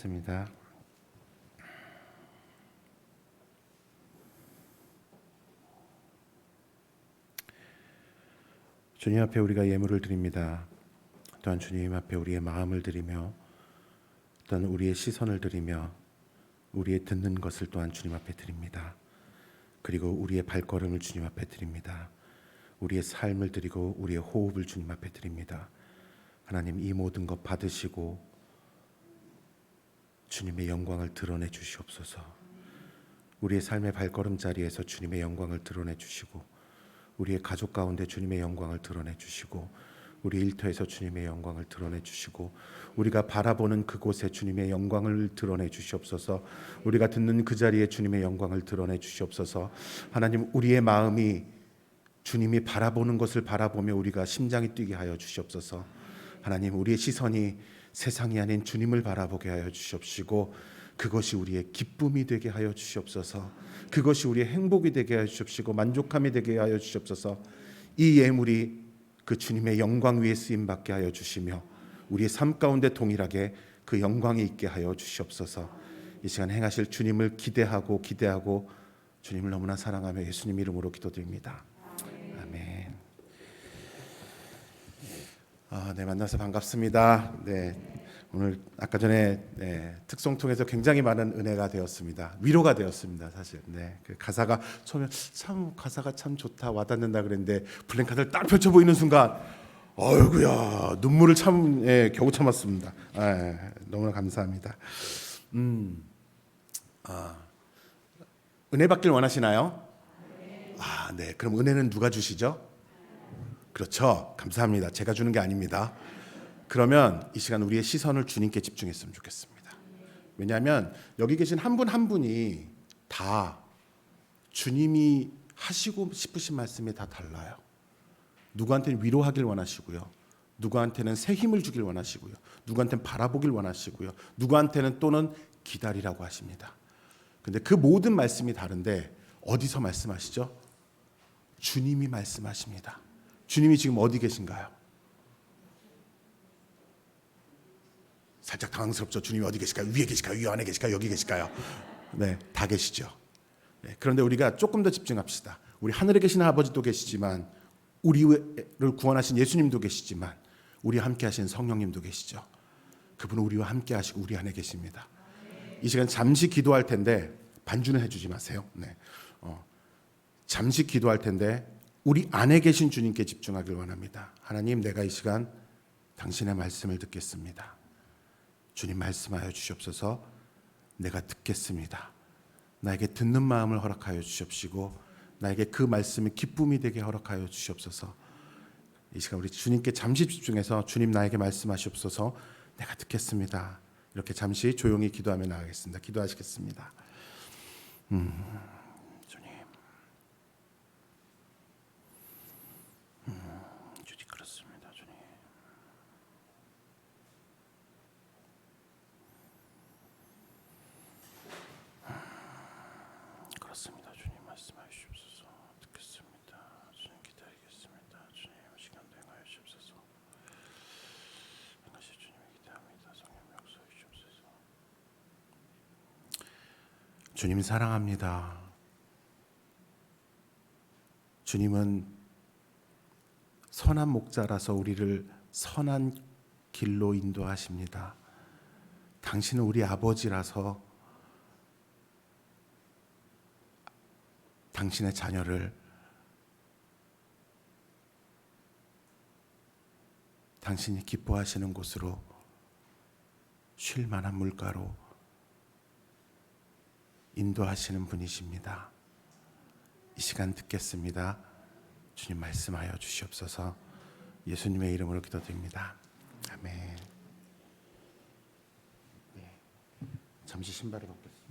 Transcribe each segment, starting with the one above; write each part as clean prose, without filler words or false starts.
기도하겠습니다. 주님 앞에 우리가 예물을 드립니다. 또한 주님 앞에 우리의 마음을 드리며 또한 우리의 시선을 드리며 우리의 듣는 것을 또한 주님 앞에 드립니다. 그리고 우리의 발걸음을 주님 앞에 드립니다. 우리의 삶을 드리고 우리의 호흡을 주님 앞에 드립니다. 하나님, 이 모든 것 받으시고 주님의 영광을 드러내 주시옵소서. 우리의 삶의 발걸음자리에서 주님의 영광을 드러내 주시고, 우리의 가족 가운데 주님의 영광을 드러내 주시고, 우리 일터에서 주님의 영광을 드러내 주시고, 우리가 바라보는 그곳에 주님의 영광을 드러내 주시옵소서. 우리가 듣는 그 자리에 주님의 영광을 드러내 주시옵소서. 하나님, 우리의 마음이 주님이 바라보는 것을 바라보며 우리가 심장이 뛰게 하여 주시옵소서. 하나님, 우리의 시선이 세상이 아닌 주님을 바라보게 하여 주시옵시고, 그것이 우리의 기쁨이 되게 하여 주시옵소서. 그것이 우리의 행복이 되게 하여 주시옵시고, 만족함이 되게 하여 주시옵소서. 이 예물이 그 주님의 영광 위에 쓰임 받게 하여 주시며 우리의 삶 가운데 동일하게 그 영광이 있게 하여 주시옵소서. 이 시간 행하실 주님을 기대하고 주님을 너무나 사랑하며 예수님 이름으로 기도드립니다. 아멘. 네, 만나서 반갑습니다. 네, 오늘 아까 전에 특송 통해서 굉장히 많은 은혜가 되었습니다. 위로가 되었습니다. 사실 그 가사가 처음에 참 가사가 참 좋다 와닿는다 그랬는데 플랜카드를 딱 펼쳐 보이는 순간 어이구야 눈물을 겨우 참았습니다. 너무나 감사합니다. 은혜 받길 원하시나요? 네. 그럼 은혜는 누가 주시죠? 그렇죠. 감사합니다. 제가 주는 게 아닙니다. 그러면 이 시간 우리의 시선을 주님께 집중했으면 좋겠습니다. 왜냐하면 여기 계신 한 분 한 분이 다 주님이 하시고 싶으신 말씀이 다 달라요. 누구한테는 위로하길 원하시고요, 누구한테는 새 힘을 주길 원하시고요, 누구한테는 바라보길 원하시고요, 누구한테는 또는 기다리라고 하십니다. 근데 그 모든 말씀이 다른데 어디서 말씀하시죠? 주님이 말씀하십니다. 주님이 지금 어디 계신가요? 살짝 당황스럽죠. 주님이 어디 계실까요? 위에 계실까요? 위 안에 계실까요? 여기 계실까요? 네, 다 계시죠. 그런데 우리가 조금 더 집중합시다. 우리 하늘에 계신 아버지도 계시지만, 우리를 구원하신 예수님도 계시지만, 우리와 함께 하신 성령님도 계시죠. 그분은 우리와 함께 하시고 우리 안에 계십니다. 이 시간 잠시 기도할 텐데 반주는 해주지 마세요. 잠시 기도할 텐데 우리 안에 계신 주님께 집중하길 원합니다. 하나님, 내가 이 시간 당신의 말씀을 듣겠습니다. 주님 말씀하여 주시옵소서. 내가 듣겠습니다. 나에게 듣는 마음을 허락하여 주시옵시고, 나에게 그 말씀이 기쁨이 되게 허락하여 주시옵소서. 이 시간 우리 주님께 잠시 집중해서 주님 나에게 말씀하시옵소서. 내가 듣겠습니다. 이렇게 잠시 조용히 기도하며 나가겠습니다. 기도하시겠습니다. 주님, 주님 그렇습니다. 주님. 그렇습니다. 주님 말씀하여 주시옵소서. 듣겠습니다. 주님 기다리겠습니다. 주님 시간 행하여 주시옵소서. 행하실 주님을 기대합니다. 성령 역사해 주시옵소서. 주님 사랑합니다. 주님은 선한 목자라서 우리를 선한 길로 인도하십니다. 당신은 우리 아버지라서 당신의 자녀를 당신이 기뻐하시는 곳으로 쉴 만한 물가로 인도하시는 분이십니다. 이 시간 듣겠습니다. 주님 말씀하여 주시옵소서. 예수님의 이름으로 기도드립니다. 아멘. 잠시 신발을 벗겠습니다.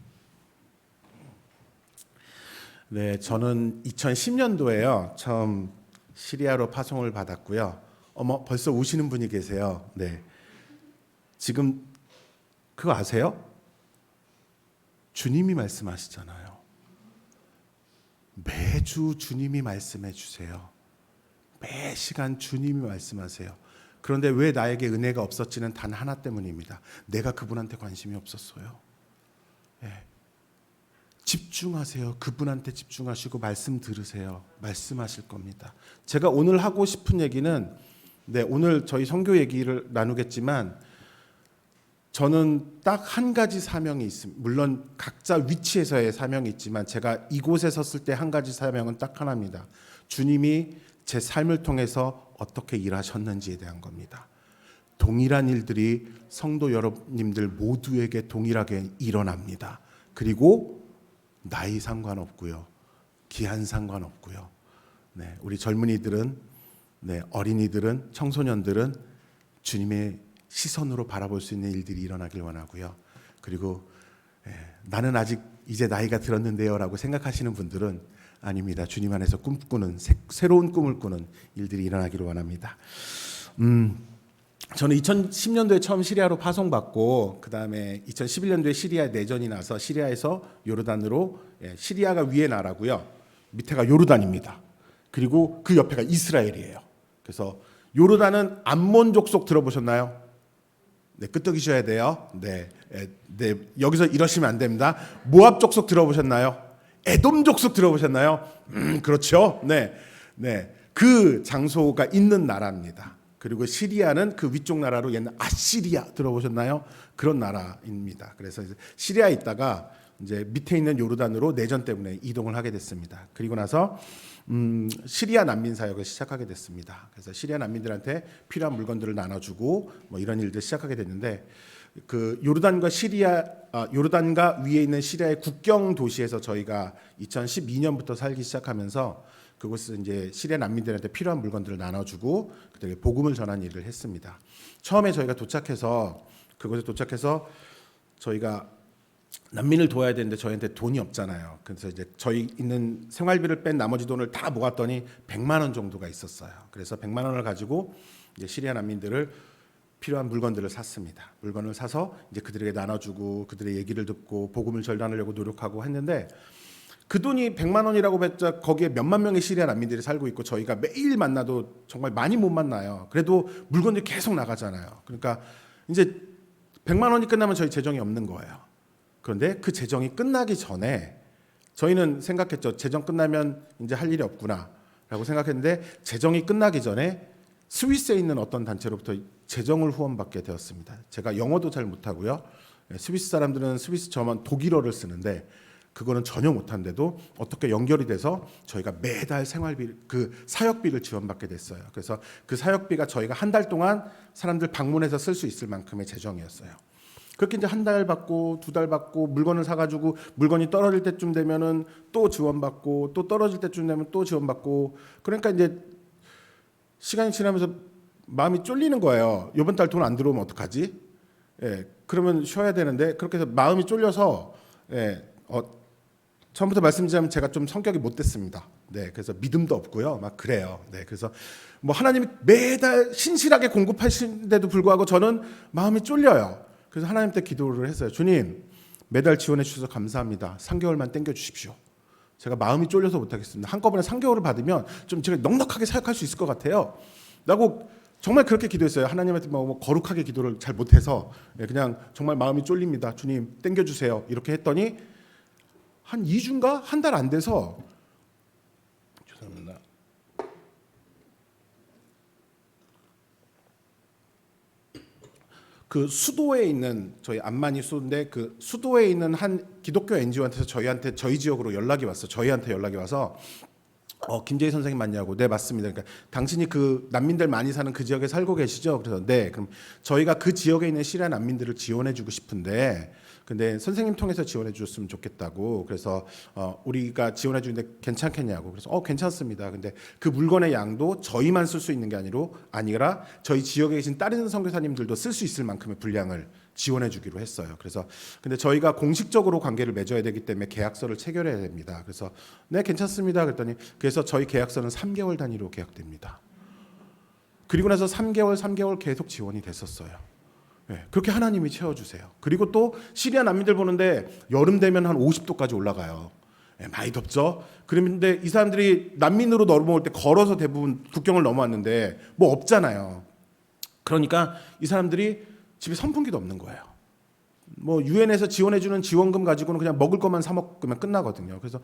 네, 저는 2010년도에요. 처음 시리아로 파송을 받았고요. 벌써 우시는 분이 계세요. 네, 지금 그거 아세요? 주님이 말씀하시잖아요. 매주 주님이 말씀해 주세요. 매 시간 주님이 말씀하세요. 그런데 왜 나에게 은혜가 없었지는 단 하나 때문입니다. 내가 그분한테 관심이 없었어요. 예. 집중하세요. 그분한테 집중하시고 말씀 들으세요. 말씀하실 겁니다. 제가 오늘 하고 싶은 얘기는 오늘 저희 선교 얘기를 나누겠지만 저는 딱 한 가지 사명이 있습니다. 물론 각자 위치에서의 사명이 있지만 제가 이곳에 섰을 때 한 가지 사명은 딱 하나입니다. 주님이 제 삶을 통해서 어떻게 일하셨는지에 대한 겁니다. 동일한 일들이 성도 여러분님들 모두에게 동일하게 일어납니다. 그리고 나이 상관없고요. 기한 상관없고요. 우리 젊은이들은, 어린이들은, 청소년들은 주님의 시선으로 바라볼 수 있는 일들이 일어나길 원하고요. 그리고 나는 아직 이제 나이가 들었는데요 라고 생각하시는 분들은 아닙니다. 주님 안에서 꿈꾸는 새로운 꿈을 꾸는 일들이 일어나기를 원합니다. 저는 2010년도에 처음 시리아로 파송받고 그 다음에 2011년도에 시리아 내전이 나서 시리아에서 요르단으로, 시리아가 위에 나라고요. 밑에가 요르단입니다. 그리고 그 옆에가 이스라엘이에요. 그래서 요르단은 암몬 족속 들어보셨나요? 끄떡이셔야 돼요. 여기서 이러시면 안 됩니다. 모압 족속 들어보셨나요? 에돔 족속 들어보셨나요? 그렇죠. 그 장소가 있는 나라입니다. 그리고 시리아는 그 위쪽 나라로 옛날 아시리아 들어보셨나요? 그런 나라입니다. 그래서 시리아에 있다가 이제 밑에 있는 요르단으로 내전 때문에 이동을 하게 됐습니다. 그리고 나서 시리아 난민 사역을 시작하게 됐습니다. 그래서 시리아 난민들한테 필요한 물건들을 나눠주고 뭐 이런 일들 시작하게 됐는데 그 요르단과 위에 있는 시리아의 국경 도시에서 저희가 2012년부터 살기 시작하면서 그곳에서 이제 시리아 난민들한테 필요한 물건들을 나눠주고 그들에게 복음을 전하는 일을 했습니다. 처음에 저희가 그곳에 도착해서 저희가 난민을 도와야 되는데 저희한테 돈이 없잖아요. 그래서 이제 저희 있는 생활비를 뺀 나머지 돈을 다 모았더니 100만 원 정도가 있었어요. 그래서 100만 원을 가지고 이제 시리아 난민들을 필요한 물건들을 샀습니다. 물건을 사서 이제 그들에게 나눠주고 그들의 얘기를 듣고 복음을 전하려고 노력하고 했는데 그 돈이 100만 원이라고 했자 거기에 몇만 명의 시리아 난민들이 살고 있고 저희가 매일 만나도 정말 많이 못 만나요. 그래도 물건들이 계속 나가잖아요. 그러니까 이제 100만 원이 끝나면 저희 재정이 없는 거예요. 그런데 그 재정이 끝나기 전에 저희는 생각했죠. 재정 끝나면 이제 할 일이 없구나라고 생각했는데 재정이 끝나기 전에 스위스에 있는 어떤 단체로부터 재정을 후원받게 되었습니다. 제가 영어도 잘 못하고요. 스위스 사람들은 스위스 저만 독일어를 쓰는데 그거는 전혀 못한데도 어떻게 연결이 돼서 저희가 매달 생활비, 그 사역비를 지원받게 됐어요. 그래서 그 사역비가 저희가 한 달 동안 사람들 방문해서 쓸 수 있을 만큼의 재정이었어요. 그렇게 이제 한 달 받고 두 달 받고 물건을 사가지고 물건이 떨어질 때쯤 되면은 또 지원받고 또 떨어질 때쯤 되면 또 지원받고 그러니까 이제 시간이 지나면서 마음이 쫄리는 거예요. 이번 달 돈 안 들어오면 어떡하지? 그러면 쉬어야 되는데 그렇게 해서 마음이 쫄려서 처음부터 말씀드리자면 제가 좀 성격이 못됐습니다. 그래서 믿음도 없고요. 막 그래요. 그래서 뭐 하나님이 매달 신실하게 공급하시는데도 불구하고 저는 마음이 쫄려요. 그래서 하나님께 기도를 했어요. 주님, 매달 지원해 주셔서 감사합니다. 3개월만 땡겨 주십시오. 제가 마음이 쫄려서 못하겠습니다. 한꺼번에 3개월을 받으면 좀 제가 넉넉하게 사역할 수 있을 것 같아요. 라고 정말 그렇게 기도했어요. 하나님한테 뭐 거룩하게 기도를 잘 못해서 그냥 정말 마음이 쫄립니다. 주님 땡겨 주세요. 이렇게 했더니 한 2주인가? 한 달 안 돼서 죄송합니다. 그 수도에 있는 저희 암만이 수도인데 그 수도에 있는 한 기독교 NGO한테서 저희 지역으로 연락이 왔어. 저희한테 연락이 와서 김재희 선생님 맞냐고. 네, 맞습니다. 그러니까 당신이 그 난민들 많이 사는 그 지역에 살고 계시죠? 그래서 네, 그럼 저희가 그 지역에 있는 시리아 난민들을 지원해주고 싶은데 근데 선생님 통해서 지원해 주셨으면 좋겠다고. 그래서 우리가 지원해 주는데 괜찮겠냐고. 그래서 괜찮습니다. 근데 그 물건의 양도 저희만 쓸 수 있는 게 아니라 저희 지역에 계신 다른 선교사님들도 쓸 수 있을 만큼의 분량을 지원해 주기로 했어요. 그래서 근데 저희가 공식적으로 관계를 맺어야 되기 때문에 계약서를 체결해야 됩니다. 그래서 네, 괜찮습니다. 그랬더니 그래서 저희 계약서는 3개월 단위로 계약됩니다. 그리고 나서 3개월 계속 지원이 됐었어요. 그렇게 하나님이 채워주세요. 그리고 또 시리아 난민들 보는데 여름 되면 한 50도까지 올라가요. 많이 덥죠. 그런데 이 사람들이 난민으로 넘어올 때 걸어서 대부분 국경을 넘어왔는데 뭐 없잖아요. 그러니까 이 사람들이 집에 선풍기도 없는 거예요. 뭐 유엔에서 지원해주는 지원금 가지고는 그냥 먹을 것만 사 먹으면 끝나거든요. 그래서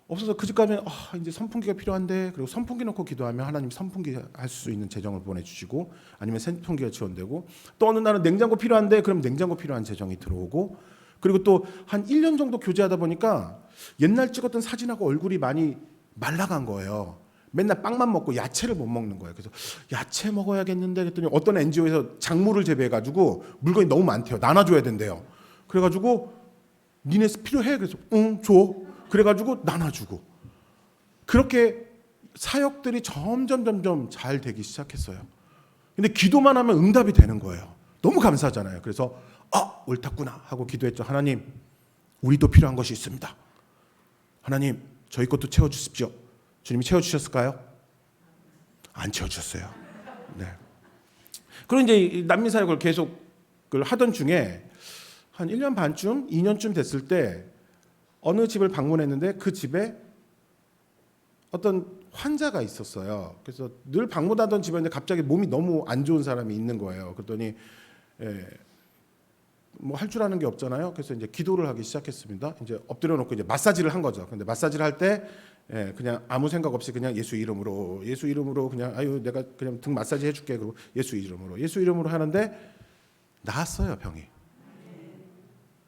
없어서 그 집 가면 이제 선풍기가 필요한데, 그리고 선풍기 놓고 기도하면 하나님 선풍기 할 수 있는 재정을 보내주시고, 아니면 선풍기가 지원되고, 또 어느 날은 냉장고 필요한데 그럼 냉장고 필요한 재정이 들어오고, 그리고 또 한 1년 정도 교제하다 보니까 옛날 찍었던 사진하고 얼굴이 많이 말라간 거예요. 맨날 빵만 먹고 야채를 못 먹는 거예요. 그래서 야채 먹어야겠는데 그랬더니 어떤 NGO에서 작물을 재배해가지고 물건이 너무 많대요. 나눠줘야 된대요. 그래가지고 니네 필요해? 그래서 응 줘. 그래가지고 나눠주고, 그렇게 사역들이 점점 잘 되기 시작했어요. 근데 기도만 하면 응답이 되는 거예요. 너무 감사하잖아요. 그래서 옳았구나 하고 기도했죠. 하나님, 우리도 필요한 것이 있습니다. 하나님, 저희 것도 채워주십시오. 주님이 채워주셨을까요? 안 채워주셨어요. 네. 그리고 이제 난민 사역을 계속 하던 중에 한 1년 반쯤, 2년쯤 됐을 때 어느 집을 방문했는데 그 집에 어떤 환자가 있었어요. 그래서 늘 방문하던 집이었는데 갑자기 몸이 너무 안 좋은 사람이 있는 거예요. 그랬더니 뭐 할 줄 아는 게 없잖아요. 그래서 이제 기도를 하기 시작했습니다. 이제 엎드려 놓고 이제 마사지를 한 거죠. 근데 마사지를 할 때 그냥 아무 생각 없이 그냥 예수 이름으로 그냥 아유 내가 그냥 등 마사지 해줄게. 그리고 예수 이름으로 하는데 나았어요, 병이.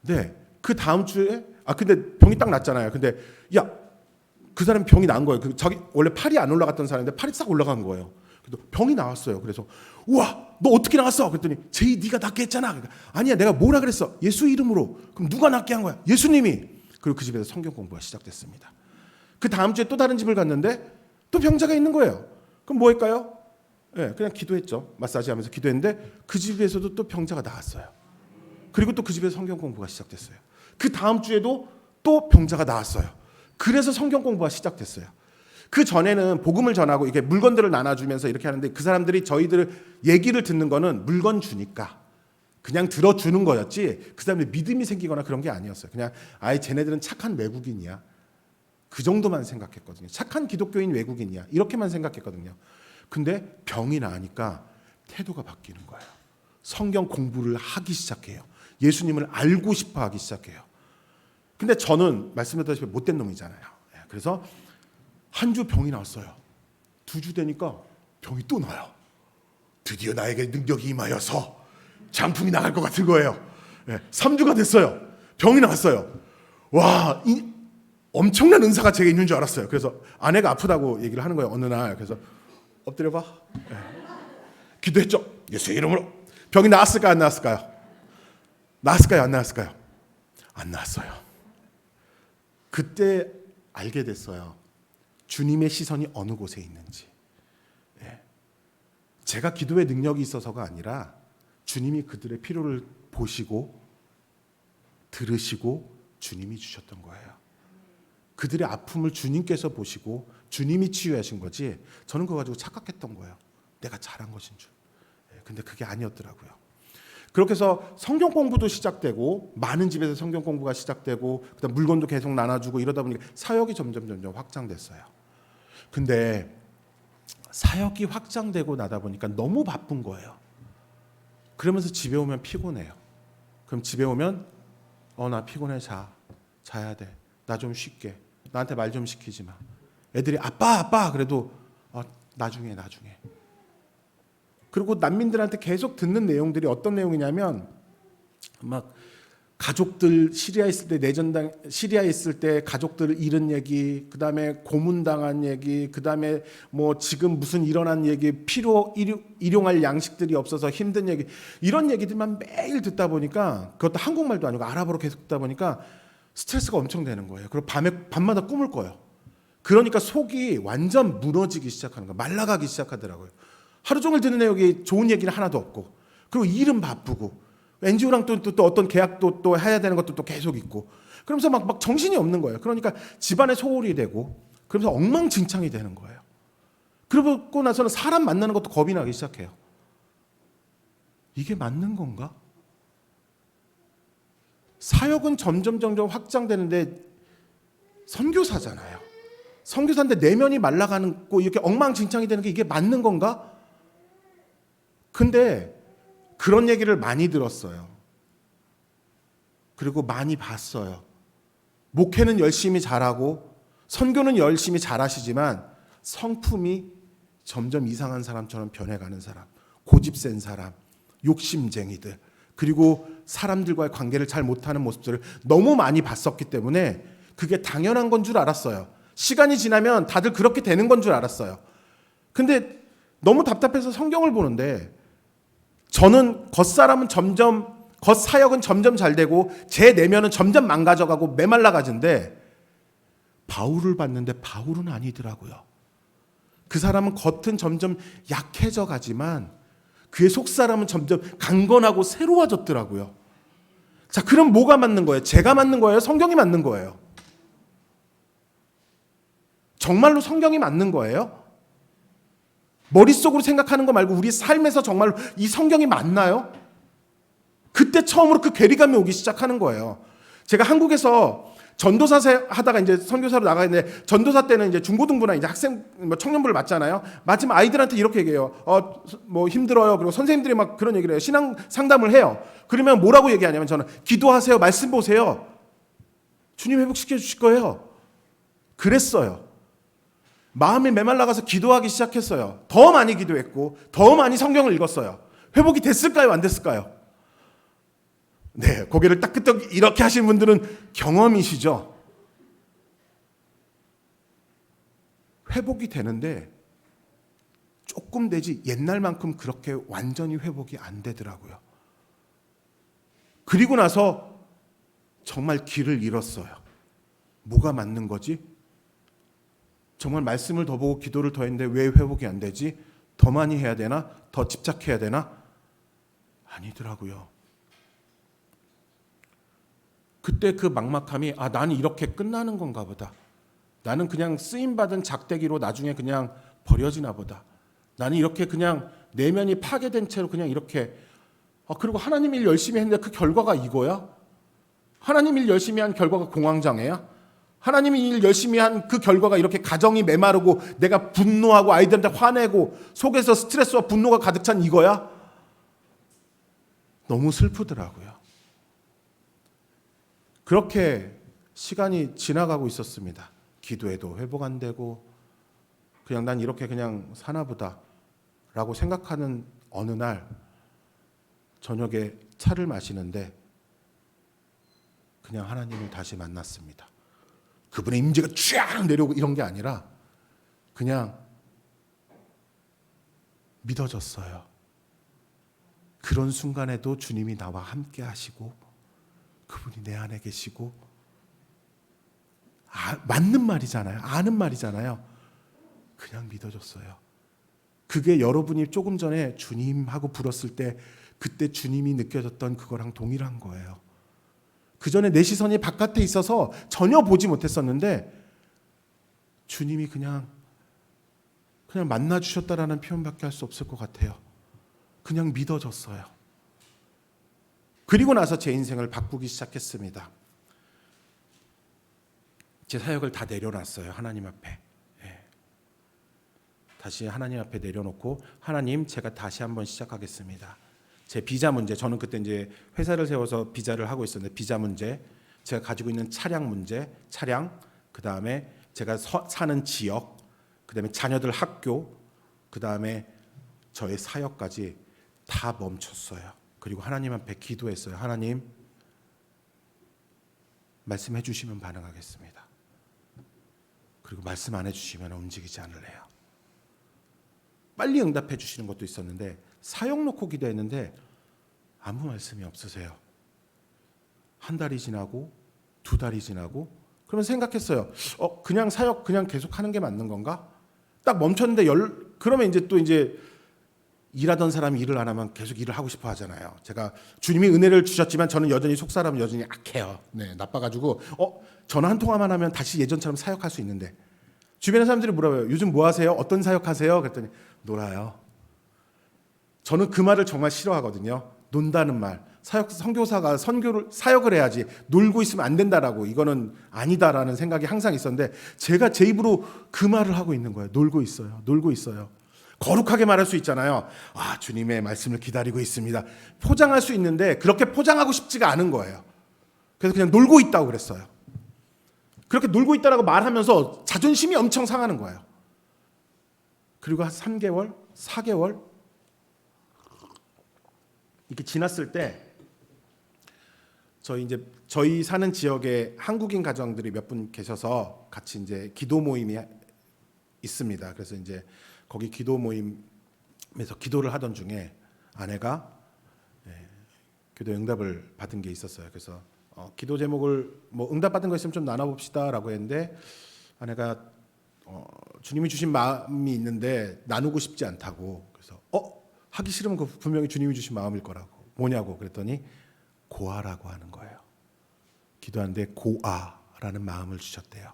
네, 그 다음 주에 근데 병이 딱 났잖아요. 근데 그 사람 병이 난 거예요. 자기 원래 팔이 안 올라갔던 사람인데 팔이 싹 올라간 거예요. 그래서 병이 나왔어요. 그래서 우와, 너 어떻게 나왔어? 그랬더니 제이 네가 낫게 했잖아. 그러니까, 아니야, 내가 뭐라 그랬어? 예수 이름으로. 그럼 누가 낫게 한 거야? 예수님이. 그리고 그 집에서 성경 공부가 시작됐습니다. 그 다음 주에 또 다른 집을 갔는데 또 병자가 있는 거예요. 그럼 뭐 할까요? 그냥 기도했죠. 마사지하면서 기도했는데 그 집에서도 또 병자가 나왔어요. 그리고 또 그 집에서 성경 공부가 시작됐어요. 그 다음 주에도 또 병자가 나왔어요. 그래서 성경 공부가 시작됐어요. 그 전에는 복음을 전하고 이렇게 물건들을 나눠주면서 이렇게 하는데, 그 사람들이 저희들 얘기를 듣는 거는 물건 주니까 그냥 들어주는 거였지, 그 사람들 믿음이 생기거나 그런 게 아니었어요. 그냥 쟤네들은 착한 외국인이야, 그 정도만 생각했거든요. 착한 기독교인 외국인이야, 이렇게만 생각했거든요. 근데 병이 나으니까 태도가 바뀌는 거예요. 성경 공부를 하기 시작해요. 예수님을 알고 싶어 하기 시작해요. 근데 저는 말씀드렸다시피 못된 놈이잖아요. 그래서 한 주 병이 나왔어요. 2주 되니까 병이 또 나요. 드디어 나에게 능력이 임하여서 장풍이 나갈 것 같은 거예요. 3주가 됐어요. 병이 나왔어요. 와, 엄청난 은사가 제게 있는 줄 알았어요. 그래서 아내가 아프다고 얘기를 하는 거예요, 어느 날. 그래서 엎드려봐. 기도했죠. 예수 이름으로. 병이 나았을까요, 안 나았을까요? 나았을까요, 안 나았을까요? 안 나았어요. 그때 알게 됐어요. 주님의 시선이 어느 곳에 있는지. 제가 기도의 능력이 있어서가 아니라 주님이 그들의 필요를 보시고 들으시고 주님이 주셨던 거예요. 그들의 아픔을 주님께서 보시고 주님이 치유하신 거지, 저는 그거 가지고 착각했던 거예요. 내가 잘한 것인 줄. 근데 그게 아니었더라고요. 그렇게 해서 성경 공부도 시작되고, 많은 집에서 성경 공부가 시작되고, 그다음 물건도 계속 나눠주고 이러다 보니까 사역이 점점 확장됐어요. 근데 사역이 확장되고 나다 보니까 너무 바쁜 거예요. 그러면서 집에 오면 피곤해요. 그럼 집에 오면 나 피곤해, 자야 돼. 나 좀 쉴게. 나한테 말 좀 시키지 마. 애들이 아빠 그래도 나중에. 그리고 난민들한테 계속 듣는 내용들이 어떤 내용이냐면, 막 가족들 시리아에 있을 때 가족들을 잃은 얘기, 그다음에 고문당한 얘기, 그다음에 뭐 지금 무슨 일어난 얘기, 일용할 양식들이 없어서 힘든 얘기, 이런 얘기들만 매일 듣다 보니까, 그것도 한국말도 아니고 아랍어로 계속 듣다 보니까 스트레스가 엄청 되는 거예요. 그리고 밤마다 꿈을 꿔요. 그러니까 속이 완전 무너지기 시작하는 거예요. 말라가기 시작하더라고요. 하루 종일 듣는 내용이 좋은 얘기는 하나도 없고, 그리고 일은 바쁘고, NGO랑 또 어떤 계약도 또 해야 되는 것도 또 계속 있고, 그러면서 막 정신이 없는 거예요. 그러니까 집안에 소홀히 되고, 그러면서 엉망진창이 되는 거예요. 그러고 나서는 사람 만나는 것도 겁이 나기 시작해요. 이게 맞는 건가? 사역은 점점 확장되는데 선교사잖아요. 선교사인데 내면이 말라가는 거, 이렇게 엉망진창이 되는 게 이게 맞는 건가? 근데 그런 얘기를 많이 들었어요. 그리고 많이 봤어요. 목회는 열심히 잘하고 선교는 열심히 잘하시지만 성품이 점점 이상한 사람처럼 변해가는 사람, 고집센 사람, 욕심쟁이들, 그리고 사람들과의 관계를 잘 못하는 모습들을 너무 많이 봤었기 때문에 그게 당연한 건 줄 알았어요. 시간이 지나면 다들 그렇게 되는 건 줄 알았어요. 근데 너무 답답해서 성경을 보는데 저는 겉사역은 점점 잘 되고 제 내면은 점점 망가져가고 메말라가진데 바울을 봤는데 바울은 아니더라고요. 그 사람은 겉은 점점 약해져 가지만 그의 속사람은 점점 강건하고 새로워졌더라고요. 자, 그럼 뭐가 맞는 거예요? 제가 맞는 거예요? 성경이 맞는 거예요? 정말로 성경이 맞는 거예요? 머릿속으로 생각하는 거 말고 우리 삶에서 정말로 이 성경이 맞나요? 그때 처음으로 그 괴리감이 오기 시작하는 거예요. 제가 한국에서 전도사 하다가 이제 선교사로 나가는데 전도사 때는 이제 중고등부나 이제 학생 청년부를 맡잖아요. 마지막 아이들한테 이렇게 얘기해요. 뭐 힘들어요. 그리고 선생님들이 막 그런 얘기를 해요. 신앙 상담을 해요. 그러면 뭐라고 얘기하냐면 저는 기도하세요. 말씀 보세요. 주님 회복시켜 주실 거예요. 그랬어요. 마음이 메말라가서 기도하기 시작했어요. 더 많이 기도했고 더 많이 성경을 읽었어요. 회복이 됐을까요? 안 됐을까요? 네, 고개를 따끄떡 이렇게 하시는 분들은 경험이시죠. 회복이 되는데 조금 되지 옛날만큼 그렇게 완전히 회복이 안 되더라고요. 그리고 나서 정말 길을 잃었어요. 뭐가 맞는 거지? 정말 말씀을 더 보고 기도를 더 했는데 왜 회복이 안 되지? 더 많이 해야 되나? 더 집착해야 되나? 아니더라고요. 그때 그 막막함이 나는 이렇게 끝나는 건가 보다. 나는 그냥 쓰임받은 작대기로 나중에 그냥 버려지나 보다. 나는 이렇게 그냥 내면이 파괴된 채로 그냥 이렇게 그리고 하나님 일 열심히 했는데 그 결과가 이거야? 하나님 일 열심히 한 결과가 공황장애야? 하나님이 일 열심히 한 그 결과가 이렇게 가정이 메마르고 내가 분노하고 아이들한테 화내고 속에서 스트레스와 분노가 가득 찬 이거야? 너무 슬프더라고요. 그렇게 시간이 지나가고 있었습니다. 기도해도 회복 안 되고 그냥 난 이렇게 그냥 사나 보다 라고 생각하는 어느 날 저녁에 차를 마시는데 그냥 하나님을 다시 만났습니다. 그분의 임재가 쫙 내려오고 이런 게 아니라 그냥 믿어졌어요. 그런 순간에도 주님이 나와 함께 하시고 그분이 내 안에 계시고 맞는 말이잖아요. 아는 말이잖아요. 그냥 믿어줬어요. 그게 여러분이 조금 전에 주님하고 불었을 때 그때 주님이 느껴졌던 그거랑 동일한 거예요. 그 전에 내 시선이 바깥에 있어서 전혀 보지 못했었는데 주님이 그냥 만나주셨다라는 표현밖에 할 수 없을 것 같아요. 그냥 믿어줬어요. 그리고 나서 제 인생을 바꾸기 시작했습니다. 제 사역을 다 내려놨어요. 하나님 앞에. 다시 하나님 앞에 내려놓고 하나님 제가 다시 한번 시작하겠습니다. 제 비자 문제, 저는 그때 이제 회사를 세워서 비자를 하고 있었는데 비자 문제, 제가 가지고 있는 차량 문제, 그 다음에 제가 사는 지역, 그 다음에 자녀들 학교, 그 다음에 저의 사역까지 다 멈췄어요. 그리고 하나님 앞에 기도했어요. 하나님, 말씀해 주시면 반응하겠습니다. 그리고 말씀 안 해주시면 움직이지 않을래요. 빨리 응답해 주시는 것도 있었는데 사역 놓고 기도했는데 아무 말씀이 없으세요. 한 달이 지나고 2달이 지나고 그러면 생각했어요. 그냥 사역 그냥 계속 하는 게 맞는 건가? 딱 멈췄는데 그러면 이제 일하던 사람이 일을 안 하면 계속 일을 하고 싶어 하잖아요. 제가 주님이 은혜를 주셨지만 저는 여전히 속사람은 여전히 악해요. 네, 나빠가지고 전화 한 통화만 하면 다시 예전처럼 사역할 수 있는데 주변의 사람들이 물어봐요. 요즘 뭐 하세요? 어떤 사역하세요? 그랬더니 놀아요. 저는 그 말을 정말 싫어하거든요. 논다는 말. 선교사가 사역을 해야지 놀고 있으면 안 된다라고 이거는 아니다라는 생각이 항상 있었는데 제가 제 입으로 그 말을 하고 있는 거예요. 놀고 있어요. 거룩하게 말할 수 있잖아요. 아, 주님의 말씀을 기다리고 있습니다. 포장할 수 있는데 그렇게 포장하고 싶지가 않은 거예요. 그래서 그냥 놀고 있다고 그랬어요. 그렇게 놀고 있다라고 말하면서 자존심이 엄청 상하는 거예요. 그리고 한 3개월, 4개월 이렇게 지났을 때 저희 사는 지역에 한국인 가정들이 몇 분 계셔서 같이 이제 기도 모임이 있습니다. 그래서 이제 거기 기도 모임에서 기도를 하던 중에 아내가 기도 응답을 받은 게 있었어요. 그래서 기도 제목을 뭐 응답 받은 거 있으면 좀 나눠봅시다라고 했는데 아내가 주님이 주신 마음이 있는데 나누고 싶지 않다고. 그래서 하기 싫으면 그 분명히 주님이 주신 마음일 거라고. 뭐냐고 그랬더니 고아라고 하는 거예요. 기도하는데 고아라는 마음을 주셨대요.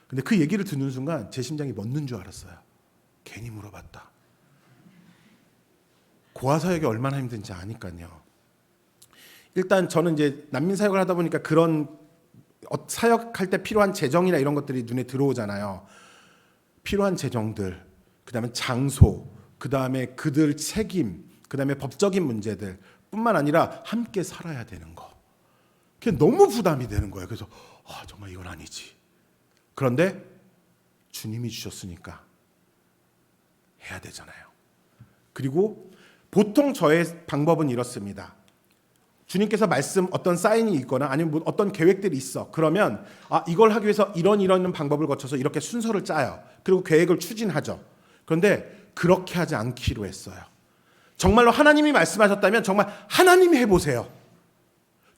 근데 그 얘기를 듣는 순간 제 심장이 멎는 줄 알았어요. 괜히 물어봤다. 고아 사역이 얼마나 힘든지 아니까요. 일단 저는 이제 난민 사역을 하다 보니까 그런 사역할 때 필요한 재정이나 이런 것들이 눈에 들어오잖아요. 필요한 재정들, 그다음에 장소, 그다음에 그들 책임, 그다음에 법적인 문제들 뿐만 아니라 함께 살아야 되는 거. 그게 너무 부담이 되는 거예요. 그래서 정말 이건 아니지. 그런데 주님이 주셨으니까 해야 되잖아요. 그리고 보통 저의 방법은 이렇습니다. 주님께서 말씀 어떤 사인이 있거나 아니면 어떤 계획들이 있어. 그러면 이걸 하기 위해서 이런 방법을 거쳐서 이렇게 순서를 짜요. 그리고 계획을 추진하죠. 그런데 그렇게 하지 않기로 했어요. 정말로 하나님이 말씀하셨다면 정말 하나님이 해보세요.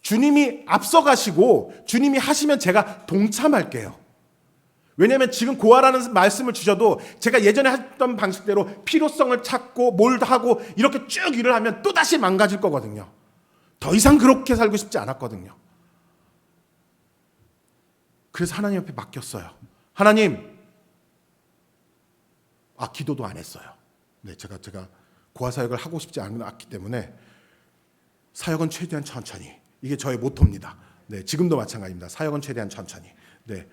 주님이 앞서가시고 주님이 하시면 제가 동참할게요. 왜냐하면 지금 고아라는 말씀을 주셔도 제가 예전에 했던 방식대로 필요성을 찾고 뭘 하고 이렇게 쭉 일을 하면 또다시 망가질 거거든요. 더 이상 그렇게 살고 싶지 않았거든요. 그래서 하나님 앞에 맡겼어요. 하나님, 기도도 안 했어요. 네, 제가 고아 사역을 하고 싶지 않았기 때문에 사역은 최대한 천천히. 이게 저의 모토입니다. 네, 지금도 마찬가지입니다. 사역은 최대한 천천히. 네.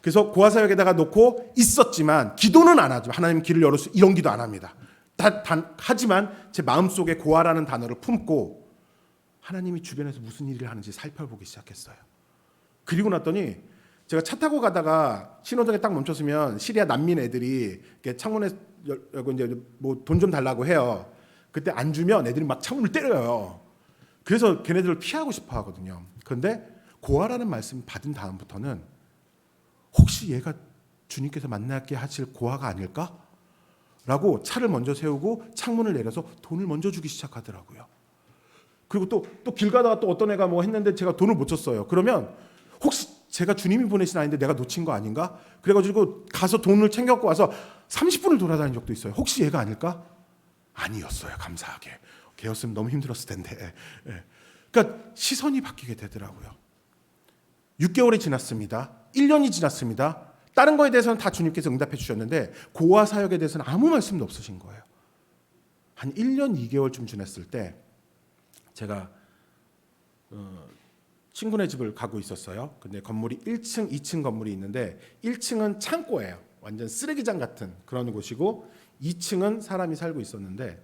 그래서 고아 사역에다가 놓고 있었지만 기도는 안 하죠. 하나님 길을 열어주세요. 이런 기도 안 합니다. 하지만 제 마음속에 고아라는 단어를 품고 하나님이 주변에서 무슨 일을 하는지 살펴보기 시작했어요. 그리고 났더니 제가 차 타고 가다가 신호등에 딱 멈췄으면 시리아 난민 애들이 창문에 열고 이제 뭐 돈 좀 달라고 해요. 그때 안 주면 애들이 막 창문을 때려요. 그래서 걔네들을 피하고 싶어 하거든요. 그런데 고아라는 말씀 받은 다음부터는 혹시 얘가 주님께서 만나게 하실 고아가 아닐까? 라고 차를 먼저 세우고 창문을 내려서 돈을 먼저 주기 시작하더라고요. 그리고 또 길 가다가 또 어떤 애가 뭐 했는데 제가 돈을 못 줬어요. 그러면 혹시 제가 주님이 보내신 아이인데 내가 놓친 거 아닌가? 그래가지고 가서 돈을 챙겨갖고 와서 30분을 돌아다닌 적도 있어요. 혹시 얘가 아닐까? 아니었어요. 감사하게. 걔였으면 너무 힘들었을 텐데. 그러니까 시선이 바뀌게 되더라고요. 6개월이 지났습니다. 1년이 지났습니다. 다른 거에 대해서는 다 주님께서 응답해 주셨는데 고아 사역에 대해서는 아무 말씀도 없으신 거예요. 한 1년 2개월쯤 지났을 때 제가 친구네 집을 가고 있었어요. 근데 건물이 1층, 2층 건물이 있는데 1층은 창고예요. 완전 쓰레기장 같은 그런 곳이고 2층은 사람이 살고 있었는데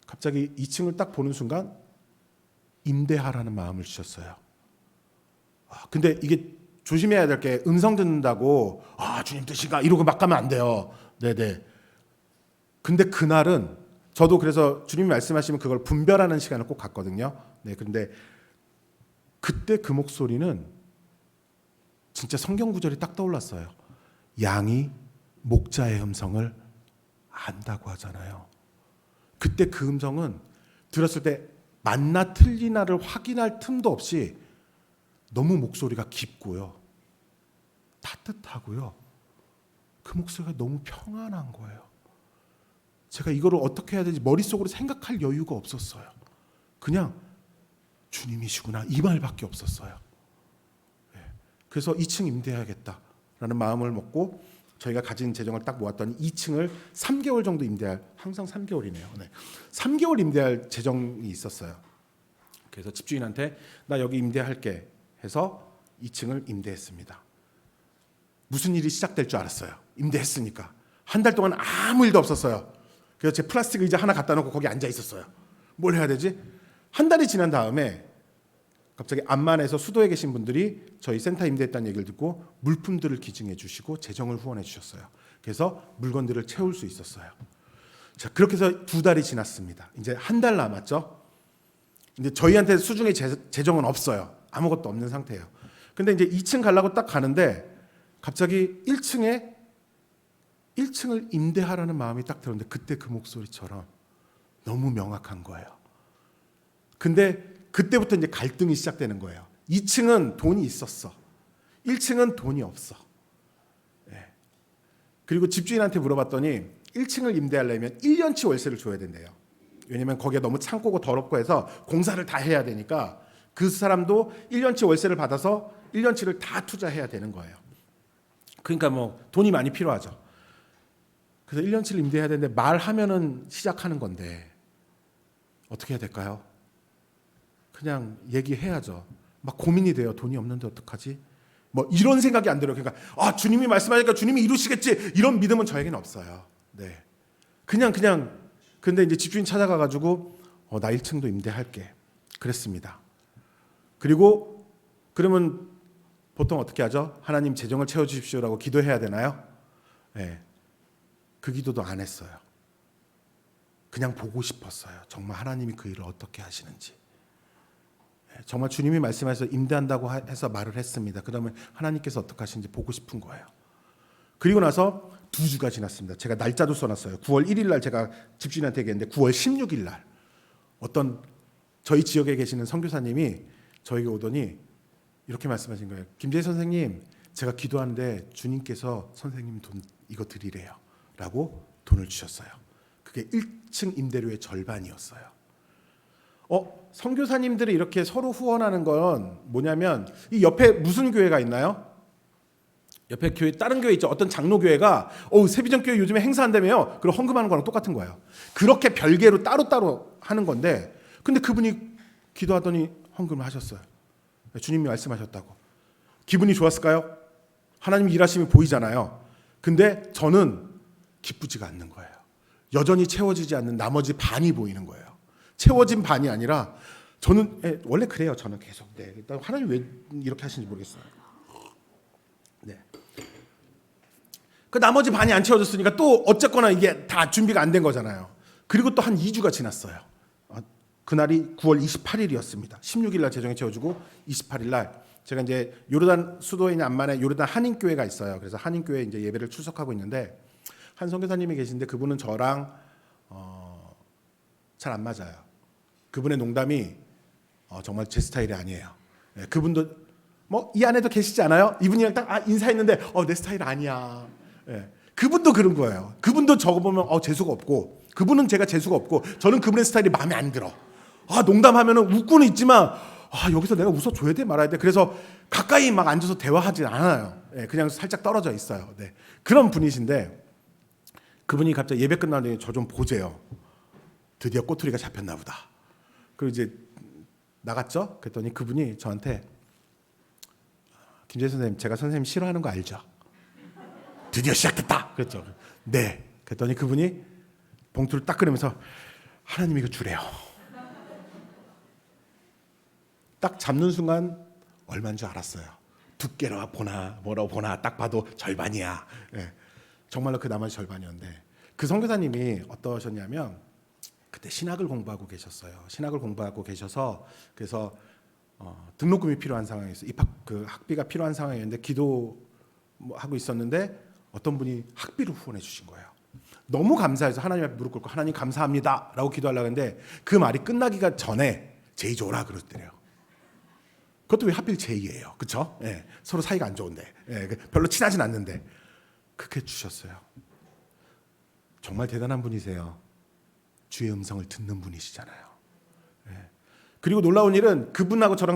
갑자기 2층을 딱 보는 순간 임대하라는 마음을 주셨어요. 근데 이게 조심해야 될 게 음성 듣는다고 주님 뜻인가 이러고 막 가면 안 돼요. 네네. 근데 그날은 저도 그래서 주님이 말씀하시면 그걸 분별하는 시간을 꼭 갖거든요. 네, 근데 그때 그 목소리는 진짜 성경 구절이 딱 떠올랐어요. 양이 목자의 음성을 안다고 하잖아요. 그때 그 음성은 들었을 때 맞나 틀리나를 확인할 틈도 없이 너무 목소리가 깊고요. 따뜻하고요. 그 목소리가 너무 평안한 거예요. 제가 이거를 어떻게 해야 되는지 머릿속으로 생각할 여유가 없었어요. 그냥 주님이시구나 이 말밖에 없었어요. 그래서 2층 임대해야겠다라는 마음을 먹고 저희가 가진 재정을 딱 모았더니 2층을 3개월 정도 임대할, 항상 3개월이네요. 3개월 임대할 재정이 있었어요. 그래서 집주인한테 나 여기 임대할게 해서 2층을 임대했습니다. 무슨 일이 시작될 줄 알았어요. 임대했으니까. 한 달 동안 아무 일도 없었어요. 그래서 제 플라스틱 의자 하나 갖다 놓고 거기 앉아 있었어요. 뭘 해야 되지? 한 달이 지난 다음에 갑자기 암만에서 수도에 계신 분들이 저희 센터 임대했다는 얘기를 듣고 물품들을 기증해 주시고 재정을 후원해 주셨어요. 그래서 물건들을 채울 수 있었어요. 자, 그렇게 해서 2달이 지났습니다. 이제 한 달 남았죠. 이제 저희한테 수중에 재정은 없어요. 아무것도 없는 상태예요. 근데 이제 2층 가려고 딱 가는데 갑자기 1층을 임대하라는 마음이 딱 들었는데 그때 그 목소리처럼 너무 명확한 거예요. 근데 그때부터 이제 갈등이 시작되는 거예요. 2층은 돈이 있었어. 1층은 돈이 없어. 예. 그리고 집주인한테 물어봤더니 1층을 임대하려면 1년치 월세를 줘야 된대요. 왜냐면 거기에 너무 창고고 더럽고 해서 공사를 다 해야 되니까 그 사람도 1년치 월세를 받아서 1년치를 다 투자해야 되는 거예요. 그러니까 뭐 돈이 많이 필요하죠. 그래서 1년치를 임대해야 되는데 말하면은 시작하는 건데 어떻게 해야 될까요? 그냥 얘기해야죠. 막 고민이 돼요. 돈이 없는데 어떡하지? 뭐 이런 생각이 안 들어요. 그러니까 주님이 말씀하니까 주님이 이루시겠지 이런 믿음은 저에게는 없어요. 네, 그냥 근데 이제 집주인 찾아가 가지고 나 1층도 임대할게 그랬습니다. 그리고 그러면 보통 어떻게 하죠? 하나님 재정을 채워주십시오라고 기도해야 되나요? 네, 그 기도도 안 했어요. 그냥 보고 싶었어요. 정말 하나님이 그 일을 어떻게 하시는지. 정말 주님이 말씀하셔서 임대한다고 해서 말을 했습니다. 그러면 하나님께서 어떻게 하시는지 보고 싶은 거예요. 그리고 나서 2주가 지났습니다. 제가 날짜도 써놨어요. 9월 1일 날 제가 집주인한테 얘기했는데 9월 16일 날 어떤 저희 지역에 계시는 선교사님이 저에게 오더니 이렇게 말씀하신 거예요. 김재희 선생님, 제가 기도하는데 주님께서 선생님 돈 이거 드리래요 라고 돈을 주셨어요. 그게 1층 임대료의 절반이었어요. 선교사님들이 이렇게 서로 후원하는 건 뭐냐면 이 옆에 무슨 교회가 있나요? 옆에 교회 다른 교회 있죠. 어떤 장로교회가 세비전교회 요즘에 행사한다며요. 그럼 헌금하는 거랑 똑같은 거예요. 그렇게 별개로 따로따로 하는 건데 근데 그분이 기도하더니 헌금을 하셨어요. 주님이 말씀하셨다고. 기분이 좋았을까요? 하나님 일하심이 보이잖아요. 근데 저는 기쁘지가 않는 거예요. 여전히 채워지지 않는 나머지 반이 보이는 거예요. 채워진 반이 아니라 저는 원래 그래요. 저는 계속 하나님 왜 이렇게 하시는지 모르겠어요. 네. 그 나머지 반이 안 채워졌으니까 또 어쨌거나 이게 다 준비가 안 된 거잖아요. 그리고 또 한 2주가 지났어요. 그날이 9월 28일이었습니다. 16일 날 재정이 채워지고 28일 날 제가 이제 요르단 수도에 있는 암만에 요르단 한인교회가 있어요. 그래서 한인교회 이제 예배를 출석하고 있는데 한 선교사님이 계신데 그분은 저랑 잘 안 맞아요. 그분의 농담이 정말 제 스타일이 아니에요. 그분도 뭐 이 안에도 계시지 않아요? 이분이랑 딱 인사했는데 내 스타일 아니야. 그분도 그런 거예요. 그분도 저거 보면 재수가 없고 그분은 제가 재수가 없고 저는 그분의 스타일이 마음에 안 들어. 농담하면은 웃고는 있지만 여기서 내가 웃어줘야 돼 말아야 돼. 그래서 가까이 막 앉아서 대화하진 않아요. 그냥 살짝 떨어져 있어요. 네. 그런 분이신데 그분이 갑자기 예배 끝나더니 저 좀 보세요. 드디어 꼬투리가 잡혔나 보다. 그리고 이제 나갔죠. 그랬더니 그분이 저한테 김재희 선생님, 제가 선생님 싫어하는 거 알죠? 드디어 시작됐다. 그랬죠. 네. 그랬더니 그분이 봉투를 딱 꺼내면서 하나님 이거 주래요. 딱 잡는 순간 얼마인 줄 알았어요. 두께로 보나 뭐라고 보나 딱 봐도 절반이야. 정말로 그 나머지 절반이었는데 그 선교사님이 어떠셨냐면 그때 신학을 공부하고 계셨어요. 신학을 공부하고 계셔서 그래서 등록금이 필요한 상황에서 입학 학비가 필요한 상황이었는데 기도하고 있었는데 어떤 분이 학비를 후원해 주신 거예요. 너무 감사해서 하나님 앞에 무릎 꿇고 하나님 감사합니다라고 기도하려고 했는데 그 말이 끝나기가 전에 제이 줘라 그러더래요. 그것도 왜 하필 제이예요, 그렇죠? 서로 사이가 안 좋은데 별로 친하진 않는데 그렇게 주셨어요. 정말 대단한 분이세요. 주의 음성을 듣는 분이시잖아요. 그리고 놀라운 일은 그분하고 저랑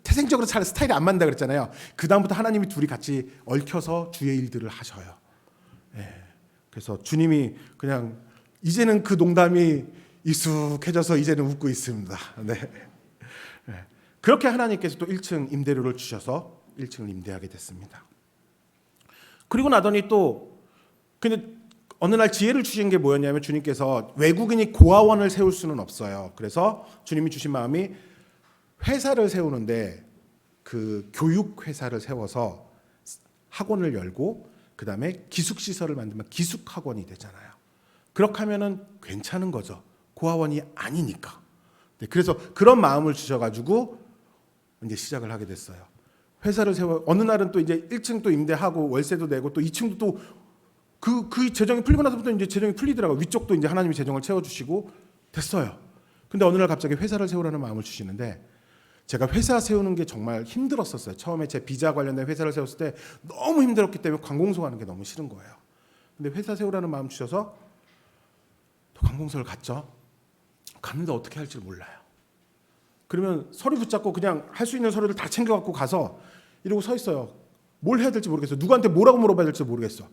태생적으로 잘 스타일이 안 맞는다 그랬잖아요. 그 다음부터 하나님이 둘이 같이 얽혀서 주의 일들을 하셔요. 그래서 주님이 그냥 이제는 그 농담이 익숙해져서 이제는 웃고 있습니다. 그렇게 하나님께서 또 1층 임대료를 주셔서 1층을 임대하게 됐습니다. 그리고 나더니 또 근데 어느 날 지혜를 주신 게 뭐였냐면 주님께서 외국인이 고아원을 세울 수는 없어요. 그래서 주님이 주신 마음이 회사를 세우는데 그 교육 회사를 세워서 학원을 열고 그다음에 기숙 시설을 만들면 기숙 학원이 되잖아요. 그렇게 하면은 괜찮은 거죠. 고아원이 아니니까. 네, 그래서 그런 마음을 주셔가지고 이제 시작을 하게 됐어요. 회사를 세워 어느 날은 또 이제 1층 또 임대하고 월세도 내고 또 2층도 또 그 재정이 풀리고 나서부터 이제 재정이 풀리더라고요. 위쪽도 이제 하나님이 재정을 채워주시고 됐어요. 근데 어느 날 갑자기 회사를 세우라는 마음을 주시는데 제가 회사 세우는 게 정말 힘들었었어요. 처음에 제 비자 관련된 회사를 세웠을 때 너무 힘들었기 때문에 관공서 하는 게 너무 싫은 거예요. 근데 회사 세우라는 마음 주셔서 또 관공서를 갔죠. 갔는데 어떻게 할지 몰라요. 그러면 서류 붙잡고 그냥 할 수 있는 서류를 다 챙겨갖고 가서 이러고 서 있어요. 뭘 해야 될지 모르겠어요. 누구한테 뭐라고 물어봐야 될지 모르겠어.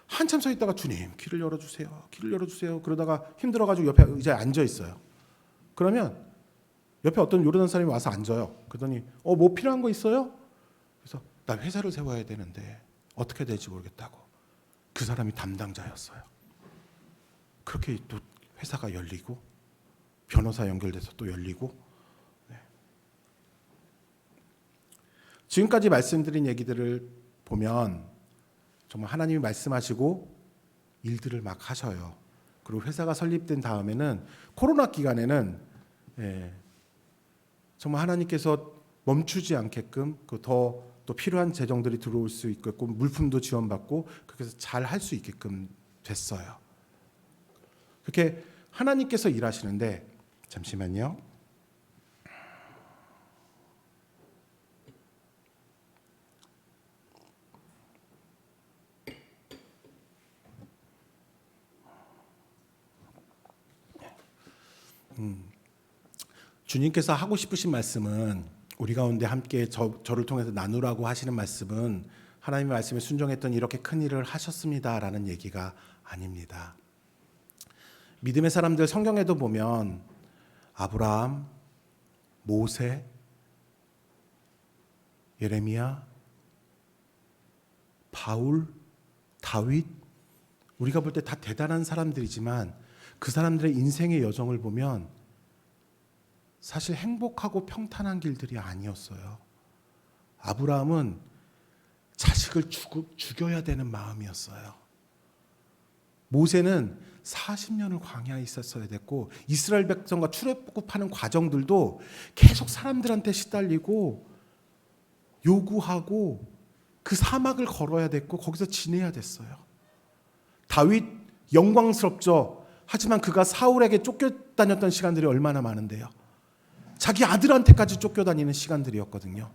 한참 서 있다가 주님 길을 열어주세요. 길을 열어주세요. 그러다가 힘들어가지고 옆에 의자에 앉아 있어요. 그러면 옆에 어떤 요르단 사람이 와서 앉아요. 그러더니 뭐 필요한 거 있어요? 그래서 나 회사를 세워야 되는데 어떻게 해야 될지 모르겠다고. 그 사람이 담당자였어요. 그렇게 또 회사가 열리고 변호사 연결돼서 또 열리고. 네. 지금까지 말씀드린 얘기들을 보면 정말 하나님이 말씀하시고 일들을 막 하셔요. 그리고 회사가 설립된 다음에는 코로나 기간에는 정말 하나님께서 멈추지 않게끔 더 또 필요한 재정들이 들어올 수 있고 물품도 지원받고 그렇게 해서 잘 할 수 있게끔 됐어요. 그렇게 하나님께서 일하시는데 잠시만요. 주님께서 하고 싶으신 말씀은 우리 가운데 함께 저를 통해서 나누라고 하시는 말씀은 하나님의 말씀에 순종했던 이렇게 큰 일을 하셨습니다라는 얘기가 아닙니다. 믿음의 사람들 성경에도 보면 아브라함, 모세, 예레미야, 바울, 다윗 우리가 볼 때 다 대단한 사람들이지만 그 사람들의 인생의 여정을 보면 사실 행복하고 평탄한 길들이 아니었어요. 아브라함은 자식을 죽여야 되는 마음이었어요. 모세는 40년을 광야에 있었어야 됐고 이스라엘 백성과 출애굽하는 과정들도 계속 사람들한테 시달리고 요구하고 그 사막을 걸어야 됐고 거기서 지내야 됐어요. 다윗 영광스럽죠. 하지만 그가 사울에게 쫓겨다녔던 시간들이 얼마나 많은데요. 자기 아들한테까지 쫓겨다니는 시간들이었거든요.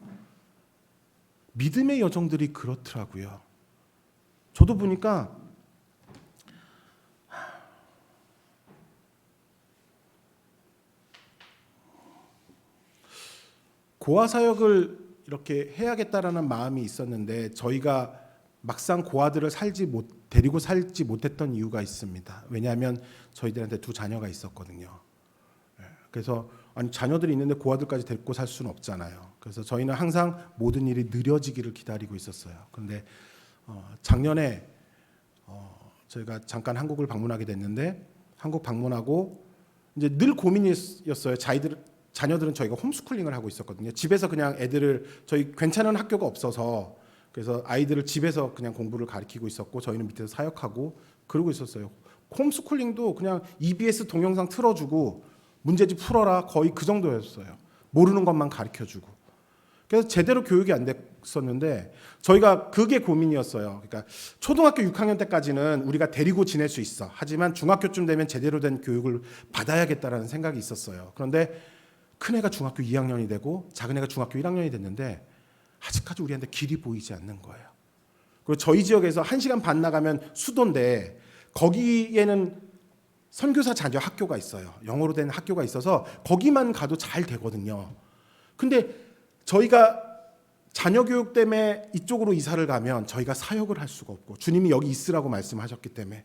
믿음의 여정들이 그렇더라고요. 저도 보니까 고아 사역을 이렇게 해야겠다라는 마음이 있었는데 저희가 막상 고아들을 데리고 살지 못했던 이유가 있습니다. 왜냐하면 저희들한테 2 자녀가 있었거든요. 그래서 자녀들이 있는데 고아들까지 데리고 살 수는 없잖아요. 그래서 저희는 항상 모든 일이 느려지기를 기다리고 있었어요. 그런데 작년에 저희가 잠깐 한국을 방문하게 됐는데 한국 방문하고 이제 늘 고민이었어요. 자녀들은 저희가 홈스쿨링을 하고 있었거든요. 집에서 그냥 애들을 저희 괜찮은 학교가 없어서 그래서 아이들을 집에서 그냥 공부를 가르치고 있었고 저희는 밑에서 사역하고 그러고 있었어요. 홈스쿨링도 그냥 EBS 동영상 틀어주고 문제집 풀어라 거의 그 정도였어요. 모르는 것만 가르쳐주고. 그래서 제대로 교육이 안 됐었는데 저희가 그게 고민이었어요. 그러니까 초등학교 6학년 때까지는 우리가 데리고 지낼 수 있어. 하지만 중학교쯤 되면 제대로 된 교육을 받아야겠다라는 생각이 있었어요. 그런데 큰애가 중학교 2학년이 되고 작은애가 중학교 1학년이 됐는데 아직까지 우리한테 길이 보이지 않는 거예요. 그리고 저희 지역에서 1시간 반 나가면 수도인데 거기에는 선교사 자녀 학교가 있어요. 영어로 된 학교가 있어서 거기만 가도 잘 되거든요. 근데 저희가 자녀 교육 때문에 이쪽으로 이사를 가면 저희가 사역을 할 수가 없고 주님이 여기 있으라고 말씀하셨기 때문에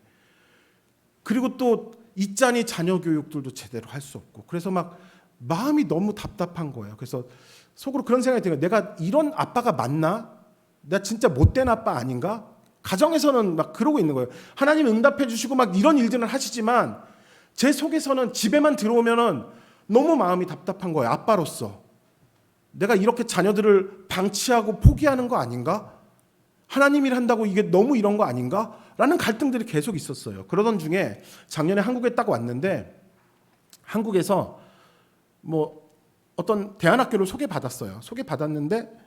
그리고 또 있자니 자녀 교육들도 제대로 할 수 없고 그래서 막 마음이 너무 답답한 거예요. 그래서 속으로 그런 생각이 들어요. 내가 이런 아빠가 맞나? 나 진짜 못된 아빠 아닌가? 가정에서는 막 그러고 있는 거예요. 하나님 응답해 주시고 막 이런 일들을 하시지만 제 속에서는 집에만 들어오면은 너무 마음이 답답한 거예요. 아빠로서 내가 이렇게 자녀들을 방치하고 포기하는 거 아닌가? 하나님 일 한다고 이게 너무 이런 거 아닌가? 라는 갈등들이 계속 있었어요. 그러던 중에 작년에 한국에 딱 왔는데 한국에서 뭐 어떤 대안학교를 소개받았어요. 소개받았는데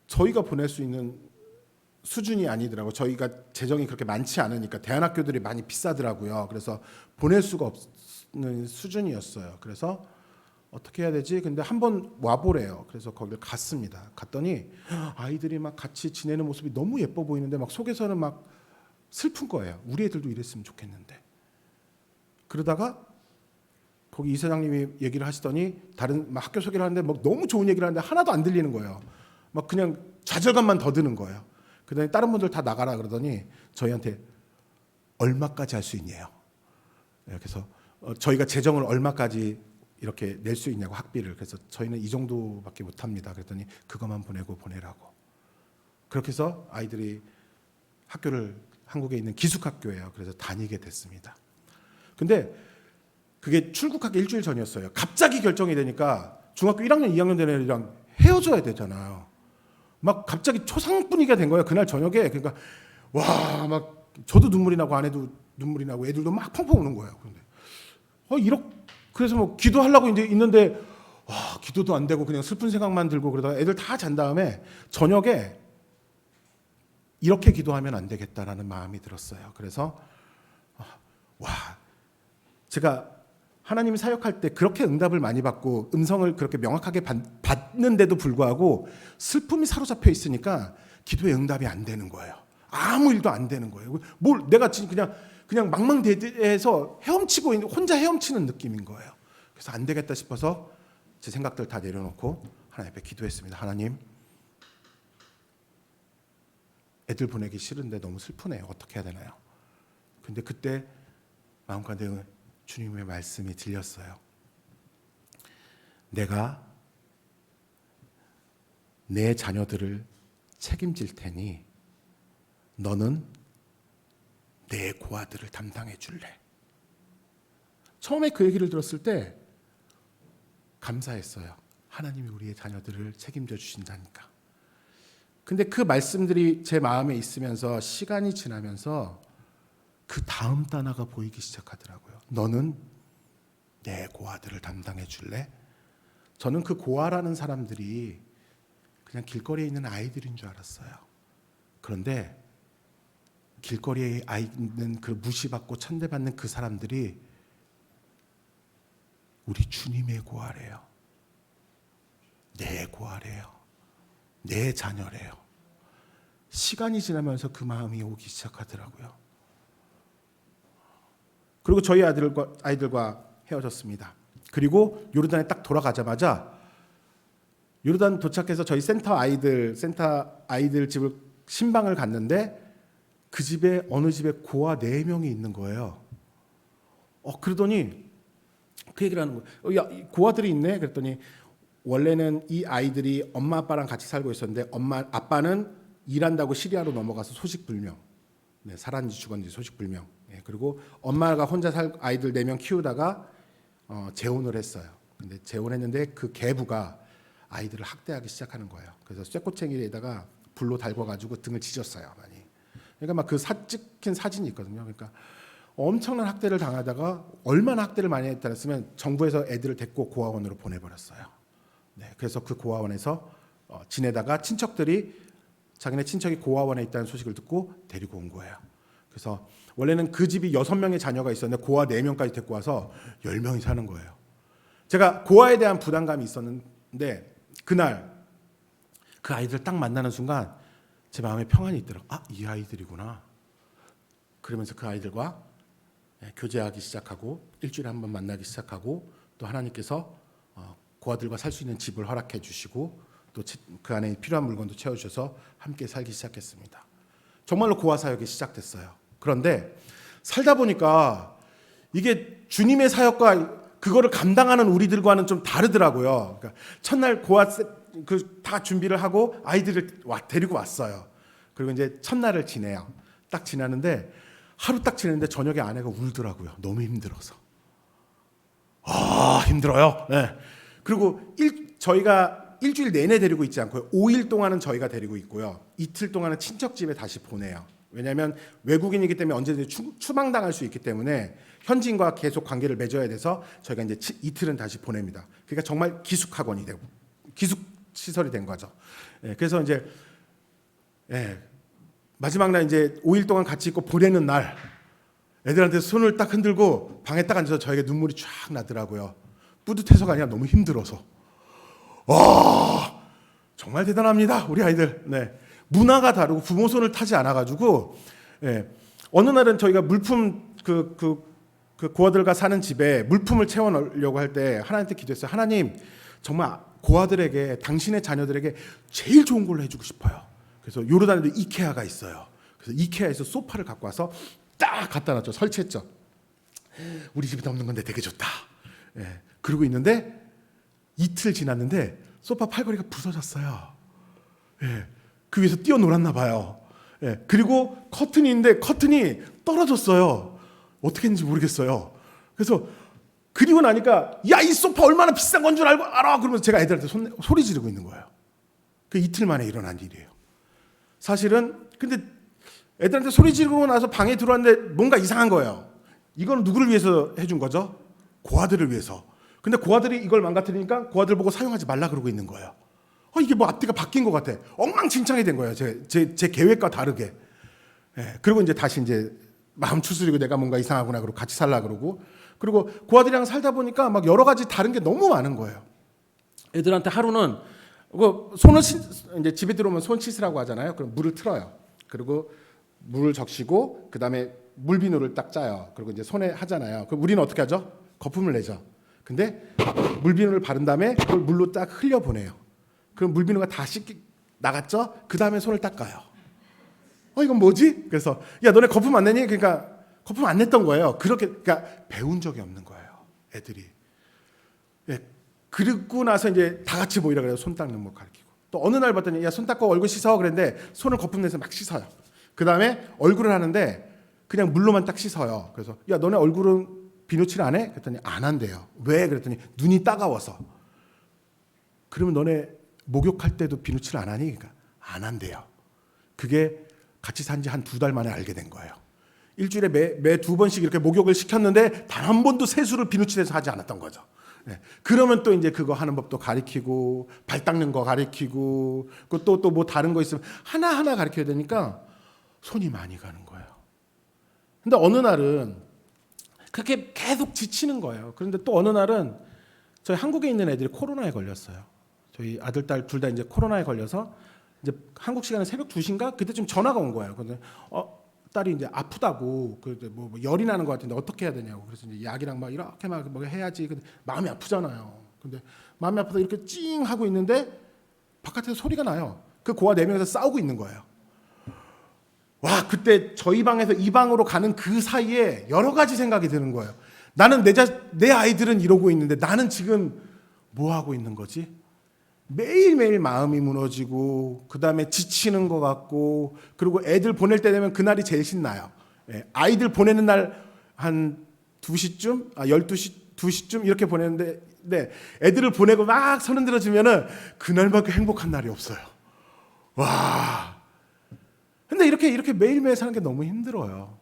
저희가 보낼 수 있는 수준이 아니더라고요. 저희가 재정이 그렇게 많지 않으니까 대안학교들이 많이 비싸더라고요. 그래서 보낼 수가 없는 수준이었어요. 그래서 어떻게 해야 되지? 근데 한번 와보래요. 그래서 거기를 갔습니다. 갔더니 아이들이 막 같이 지내는 모습이 너무 예뻐 보이는데 막 속에서는 막 슬픈 거예요. 우리 애들도 이랬으면 좋겠는데. 그러다가 거기 이사장님이 얘기를 하시더니 다른 막 학교 소개를 하는데 막 너무 좋은 얘기를 하는데 하나도 안 들리는 거예요. 막 그냥 좌절감만 더 드는 거예요. 그러더니 다른 분들 다 나가라 그러더니 저희한테 얼마까지 할 수 있냐요. 그래서 저희가 재정을 얼마까지 이렇게 낼 수 있냐고 학비를. 그래서 저희는 이 정도밖에 못합니다. 그랬더니 그것만 보내라고. 그렇게 해서 아이들이 학교를 한국에 있는 기숙학교예요. 그래서 다니게 됐습니다. 근데 그게 출국하기 일주일 전이었어요. 갑자기 결정이 되니까 중학교 1학년, 2학년 되는 애들이랑 헤어져야 되잖아요. 막 갑자기 초상 분위기가 된 거예요. 그날 저녁에. 그러니까 와, 막 저도 눈물이 나고 아내도 눈물이 나고 애들도 막 펑펑 우는 거예요. 그런데 그래서 뭐 기도하려고 이제 있는데 와, 기도도 안 되고 그냥 슬픈 생각만 들고 그러다가 애들 다 잔 다음에 저녁에 이렇게 기도하면 안 되겠다라는 마음이 들었어요. 그래서 와, 제가 하나님이 사역할 때 그렇게 응답을 많이 받고 음성을 그렇게 명확하게 받는데도 불구하고 슬픔이 사로잡혀 있으니까 기도의 응답이 안 되는 거예요. 아무 일도 안 되는 거예요. 뭘 내가 지금 그냥 망망대해에서 헤엄치고 있는 혼자 헤엄치는 느낌인 거예요. 그래서 안 되겠다 싶어서 제 생각들 다 내려놓고 하나님 앞에 기도했습니다. 하나님, 애들 보내기 싫은데 너무 슬프네요. 어떻게 해야 되나요? 근데 그때 마음가운데 주님의 말씀이 들렸어요. 내가 내 자녀들을 책임질 테니 너는 내 고아들을 담당해 줄래? 처음에 그 얘기를 들었을 때 감사했어요. 하나님이 우리의 자녀들을 책임져 주신다니까. 근데 그 말씀들이 제 마음에 있으면서 시간이 지나면서 그 다음 단어가 보이기 시작하더라고요. 너는 내 고아들을 담당해 줄래? 저는 그 고아라는 사람들이 그냥 길거리에 있는 아이들인 줄 알았어요. 그런데 길거리에 있는 그 무시받고 천대받는 그 사람들이 우리 주님의 고아래요. 내 고아래요. 내 자녀래요. 시간이 지나면서 그 마음이 오기 시작하더라고요. 그리고 저희 아이들과 헤어졌습니다. 그리고 요르단에 딱 돌아가자마자 요르단 도착해서 저희 센터 아이들 집을 신방을 갔는데 그 집에 어느 집에 고아 4명이 있는 거예요. 그러더니 그 얘기를 하는 거예요. 야, 고아들이 있네. 그랬더니 원래는 이 아이들이 엄마 아빠랑 같이 살고 있었는데 아빠는 일한다고 시리아로 넘어가서 소식불명. 네, 살았는지 죽었는지 소식불명. 네, 그리고 엄마가 혼자 아이들 4명 키우다가 재혼을 했어요. 근데 재혼했는데 그 계부가 아이들을 학대하기 시작하는 거예요. 그래서 쇠꼬챙이에다가 불로 달궈가지고 등을 찢었어요, 많이. 그러니까 막 그 찍힌 사진이 있거든요. 그러니까 엄청난 학대를 당하다가 얼마나 학대를 많이 했다 했으면 정부에서 애들을 데리고 고아원으로 보내버렸어요. 네, 그래서 그 고아원에서 지내다가 친척들이 자기네 친척이 고아원에 있다는 소식을 듣고 데리고 온 거예요. 그래서 원래는 그 집이 6명의 자녀가 있었는데 고아 4명까지 데리고 와서 10명이 사는 거예요. 제가 고아에 대한 부담감이 있었는데 그날 그 아이들 딱 만나는 순간 제 마음에 평안이 있더라고요. 이 아이들이구나. 그러면서 그 아이들과 교제하기 시작하고 일주일에 한 번 만나기 시작하고 또 하나님께서 고아들과 살 수 있는 집을 허락해 주시고 또 그 안에 필요한 물건도 채워주셔서 함께 살기 시작했습니다. 정말로 고아 사역이 시작됐어요. 그런데 살다 보니까 이게 주님의 사역과 그거를 감당하는 우리들과는 좀 다르더라고요. 그러니까 첫날 고아 다 준비를 하고 아이들을 데리고 왔어요. 그리고 이제 첫날을 지내요. 딱 지나는데 하루 딱 지냈는데 저녁에 아내가 울더라고요. 너무 힘들어서. 아, 힘들어요. 네. 그리고 저희가 일주일 내내 데리고 있지 않고요. 5일 동안은 저희가 데리고 있고요. 이틀 동안은 친척 집에 다시 보내요. 왜냐하면 외국인이기 때문에 언제든지 추방당할 수 있기 때문에 현지인과 계속 관계를 맺어야 돼서 저희가 이제 이틀은 다시 보냅니다. 그러니까 정말 기숙학원이 되고 기숙 시설이 된 거죠. 예, 그래서 이제 마지막 날 이제 5일 동안 같이 있고 보내는 날 애들한테 손을 딱 흔들고 방에 딱 앉아서 저에게 눈물이 쫙 나더라고요. 뿌듯해서가 아니라 너무 힘들어서. 와, 정말 대단합니다, 우리 아이들. 네. 문화가 다르고 부모 손을 타지 않아가지고 어느 날은 저희가 물품 그 고아들과 사는 집에 물품을 채워 넣으려고 할 때 하나님한테 기도했어요. 하나님, 정말 고아들에게 당신의 자녀들에게 제일 좋은 걸로 해주고 싶어요. 그래서 요르단에도 이케아가 있어요. 그래서 이케아에서 소파를 갖고 와서 딱 갖다 놨죠. 설치했죠. 우리 집에 없는 건데 되게 좋다. 그러고 있는데 이틀 지났는데 소파 팔걸이가 부서졌어요. 그 위에서 뛰어놀았나 봐요. 그리고 커튼이 있는데 커튼이 떨어졌어요. 어떻게 했는지 모르겠어요. 그래서 그리고 나니까 야, 이 소파 얼마나 비싼 건 줄 알아? 그러면서 제가 애들한테 소리 지르고 있는 거예요. 그 이틀 만에 일어난 일이에요. 사실은 근데 애들한테 소리 지르고 나서 방에 들어왔는데 뭔가 이상한 거예요. 이건 누구를 위해서 해준 거죠? 고아들을 위해서. 근데 고아들이 이걸 망가뜨리니까 고아들 보고 사용하지 말라 그러고 있는 거예요. 이게 뭐 앞뒤가 바뀐 것 같아. 엉망진창이 된 거예요. 제 계획과 다르게. 그리고 이제 다시 이제 마음 추스리고 내가 뭔가 이상하구나 그러고 같이 살라 그러고. 그리고 고아들이랑 살다 보니까 막 여러 가지 다른 게 너무 많은 거예요. 애들한테 하루는 손을 이제 집에 들어오면 손 씻으라고 하잖아요. 그럼 물을 틀어요. 그리고 물을 적시고 그다음에 물비누를 딱 짜요. 그리고 이제 손에 하잖아요. 그럼 우리는 어떻게 하죠? 거품을 내죠. 근데 물비누를 바른 다음에 그걸 물로 딱 흘려 보내요. 그럼 물비누가 다 씻기 나갔죠? 그 다음에 손을 닦아요. 이건 뭐지? 그래서 야, 너네 거품 안 내니? 그러니까 거품 안 냈던 거예요. 그러니까 배운 적이 없는 거예요, 애들이. 그리고 나서 이제 다 같이 모이라 그래요. 손 닦는 거 가르치고. 또 어느 날 봤더니 야, 손 닦고 얼굴 씻어 그랬는데 손을 거품 내서 막 씻어요. 그 다음에 얼굴을 하는데 그냥 물로만 딱 씻어요. 그래서 야, 너네 얼굴은 비누칠 안 해? 그랬더니 안 한대요. 왜? 그랬더니 눈이 따가워서. 그러면 너네 목욕할 때도 비누칠 안 하니? 그러니까 안 한대요. 그게 같이 산 지 한 2달 만에 알게 된 거예요. 일주일에 매 2번씩 이렇게 목욕을 시켰는데 단 한 번도 세수를 비누칠해서 하지 않았던 거죠. 그러면 또 이제 그거 하는 법도 가르치고 발 닦는 거 가르치고 또 뭐 다른 거 있으면 하나하나 가르쳐야 되니까 손이 많이 가는 거예요. 근데 어느 날은 그렇게 계속 지치는 거예요. 그런데 또 어느 날은 저희 한국에 있는 애들이 코로나에 걸렸어요. 저희 아들, 딸 둘 다 이제 코로나에 걸려서 이제 한국 시간에 새벽 2시인가 그때쯤 전화가 온 거예요. 근데 딸이 이제 아프다고 뭐 열이 나는 것 같은데 어떻게 해야 되냐고. 그래서 이제 약이랑 막 이렇게 막 뭐 해야지. 근데 마음이 아프잖아요. 근데 마음이 아프다 이렇게 찡 하고 있는데 바깥에서 소리가 나요. 그 고아 4명에서 싸우고 있는 거예요. 와, 그때 저희 방에서 이 방으로 가는 그 사이에 여러 가지 생각이 드는 거예요. 나는 내 아이들은 이러고 있는데 나는 지금 뭐 하고 있는 거지? 매일매일 마음이 무너지고 그다음에 지치는 것 같고 그리고 애들 보낼 때 되면 그날이 제일 신나요. 아이들 보내는 날 한 2시쯤, 12시, 2시쯤 이렇게 보내는데 애들을 보내고 막 서른들어지면은 그날만큼 행복한 날이 없어요. 와. 근데 이렇게 매일매일 사는 게 너무 힘들어요.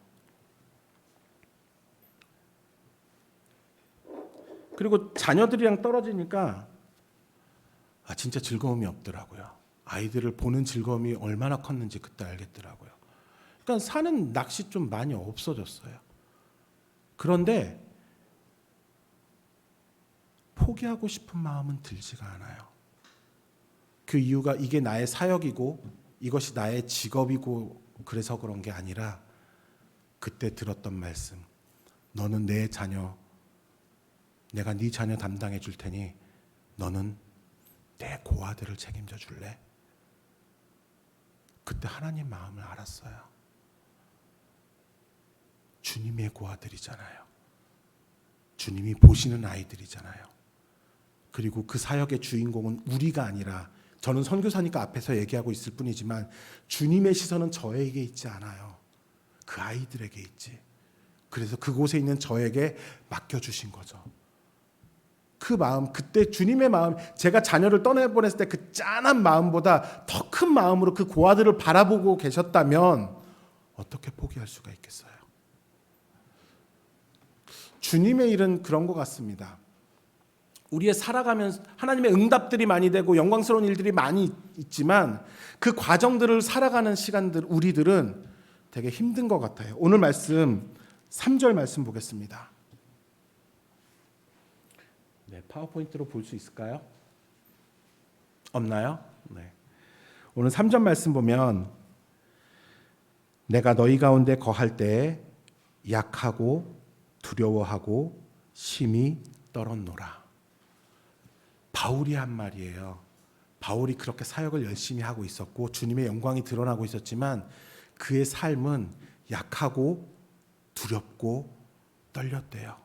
그리고 자녀들이랑 떨어지니까 진짜 즐거움이 없더라고요. 아이들을 보는 즐거움이 얼마나 컸는지 그때 알겠더라고요. 그러니까 사는 낚시 좀 많이 없어졌어요. 그런데 포기하고 싶은 마음은 들지가 않아요. 그 이유가 이게 나의 사역이고 이것이 나의 직업이고 그래서 그런 게 아니라 그때 들었던 말씀. 너는 내 자녀, 내가 네 자녀 담당해 줄 테니 너는 내 고아들을 책임져 줄래? 그때 하나님 마음을 알았어요. 주님의 고아들이잖아요. 주님이 보시는 아이들이잖아요. 그리고 그 사역의 주인공은 우리가 아니라 저는 선교사니까 앞에서 얘기하고 있을 뿐이지만 주님의 시선은 저에게 있지 않아요. 그 아이들에게 있지. 그래서 그곳에 있는 저에게 맡겨주신 거죠. 그 마음, 그때 주님의 마음, 제가 자녀를 떠내보냈을 때 그 짠한 마음보다 더 큰 마음으로 그 고아들을 바라보고 계셨다면 어떻게 포기할 수가 있겠어요? 주님의 일은 그런 것 같습니다. 우리의 살아가면서 하나님의 응답들이 많이 되고 영광스러운 일들이 많이 있지만 그 과정들을 살아가는 시간들 우리들은 되게 힘든 것 같아요. 오늘 말씀 3절 말씀 보겠습니다. 네, 파워포인트로 볼 수 있을까요? 없나요? 네. 오늘 3절 말씀 보면 내가 너희 가운데 거할 때 약하고 두려워하고 심히 떨었노라. 바울이 한 말이에요. 바울이 그렇게 사역을 열심히 하고 있었고 주님의 영광이 드러나고 있었지만 그의 삶은 약하고 두렵고 떨렸대요.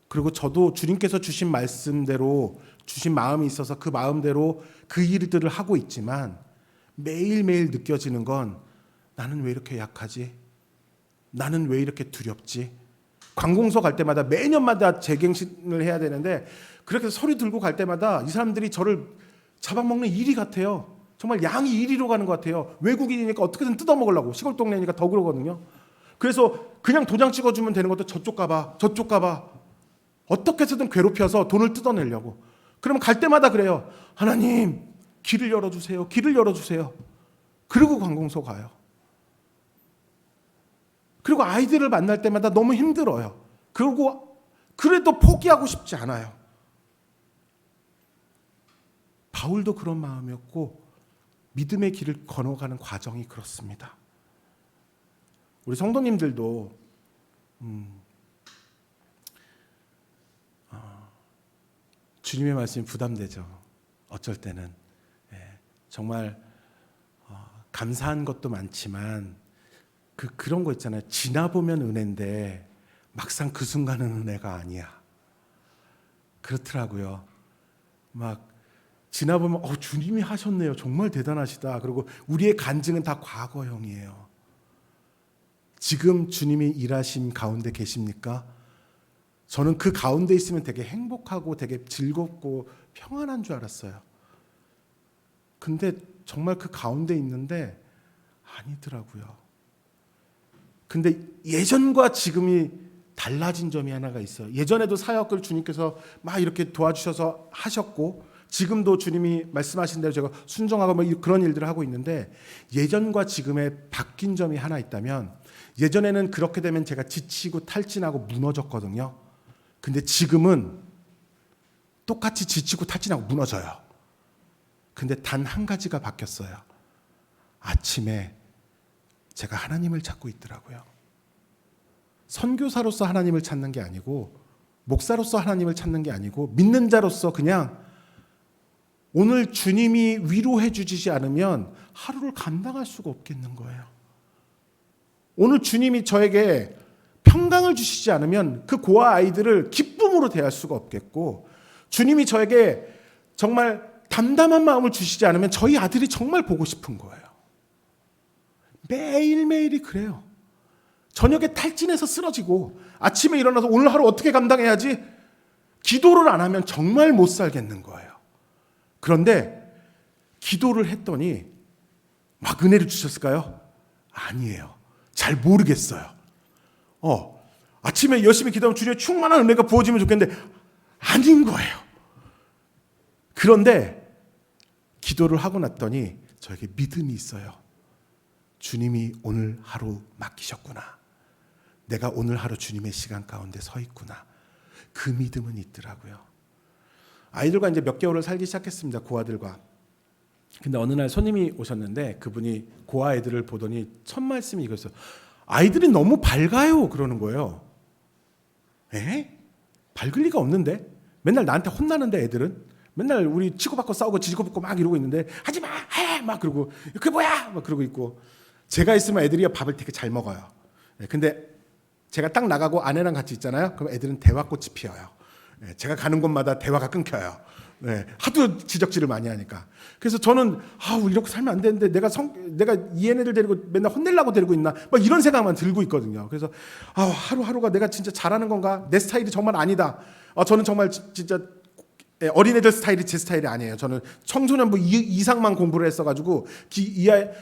그리고 저도 주님께서 주신 말씀대로 주신 마음이 있어서 그 마음대로 그 일들을 하고 있지만 매일매일 느껴지는 건 나는 왜 이렇게 약하지? 나는 왜 이렇게 두렵지? 관공서 갈 때마다 매년마다 재갱신을 해야 되는데 그렇게 서류 들고 갈 때마다 이 사람들이 저를 잡아먹는 이리 같아요. 정말 양이 이리로 가는 것 같아요. 외국인이니까 어떻게든 뜯어먹으려고. 시골 동네니까 더 그러거든요. 그래서 그냥 도장 찍어주면 되는 것도 저쪽 가봐 저쪽 가봐 어떻게 해서든 괴롭혀서 돈을 뜯어내려고. 그러면 갈 때마다 그래요. 하나님 길을 열어주세요. 길을 열어주세요. 그리고 관공서 가요. 그리고 아이들을 만날 때마다 너무 힘들어요. 그리고 그래도 포기하고 싶지 않아요. 바울도 그런 마음이었고 믿음의 길을 건너가는 과정이 그렇습니다. 우리 성도님들도 주님의 말씀이 부담되죠. 어쩔 때는 정말 감사한 것도 많지만 그런 거 있잖아요. 지나보면 은혜인데 막상 그 순간은 은혜가 아니야. 그렇더라고요. 막 지나보면 주님이 하셨네요. 정말 대단하시다. 그리고 우리의 간증은 다 과거형이에요. 지금 주님이 일하심 가운데 계십니까? 저는 그 가운데 있으면 되게 행복하고 되게 즐겁고 평안한 줄 알았어요. 근데 정말 그 가운데 있는데 아니더라고요. 근데 예전과 지금이 달라진 점이 하나가 있어요. 예전에도 사역을 주님께서 막 이렇게 도와주셔서 하셨고 지금도 주님이 말씀하신 대로 제가 순종하고 뭐 그런 일들을 하고 있는데 예전과 지금의 바뀐 점이 하나 있다면 예전에는 그렇게 되면 제가 지치고 탈진하고 무너졌거든요. 근데 지금은 똑같이 지치고 탈진하고 무너져요. 근데 단 한 가지가 바뀌었어요. 아침에 제가 하나님을 찾고 있더라고요. 선교사로서 하나님을 찾는 게 아니고 목사로서 하나님을 찾는 게 아니고 믿는 자로서 그냥 오늘 주님이 위로해 주시지 않으면 하루를 감당할 수가 없겠는 거예요. 오늘 주님이 저에게 평강을 주시지 않으면 그 고아 아이들을 기쁨으로 대할 수가 없겠고 주님이 저에게 정말 담담한 마음을 주시지 않으면 저희 아들이 정말 보고 싶은 거예요. 매일매일이 그래요. 저녁에 탈진해서 쓰러지고 아침에 일어나서 오늘 하루 어떻게 감당해야지? 기도를 안 하면 정말 못 살겠는 거예요. 그런데 기도를 했더니 막 은혜를 주셨을까요? 아니에요. 잘 모르겠어요. 아침에 열심히 기도하면 주님의 충만한 은혜가 부어지면 좋겠는데 아닌 거예요. 그런데 기도를 하고 났더니 저에게 믿음이 있어요. 주님이 오늘 하루 맡기셨구나. 내가 오늘 하루 주님의 시간 가운데 서 있구나. 그 믿음은 있더라고요. 아이들과 이제 몇 개월을 살기 시작했습니다. 고아들과. 근데 어느 날 손님이 오셨는데 그분이 고아 애들을 보더니 첫 말씀이 이거였어요. 아이들이 너무 밝아요. 그러는 거예요. 밝을 리가 없는데? 맨날 나한테 혼나는데 애들은? 맨날 우리 치고받고 싸우고 지지고받고 막 이러고 있는데 하지 마! 해! 막 그러고 그게 뭐야! 막 그러고 있고 제가 있으면 애들이 밥을 되게 잘 먹어요. 근데 제가 딱 나가고 아내랑 같이 있잖아요. 그럼 애들은 대화꽃이 피어요. 제가 가는 곳마다 대화가 끊겨요. 네, 하도 지적질을 많이 하니까. 그래서 저는 이렇게 살면 안 되는데 내가 이 애네들 데리고 맨날 혼내려고 데리고 있나 막 이런 생각만 들고 있거든요. 그래서 하루하루가 내가 진짜 잘하는 건가? 내 스타일이 정말 아니다. 저는 정말 진짜 어린애들 스타일이 제 스타일이 아니에요. 저는 청소년부 이상만 공부를 했어가지고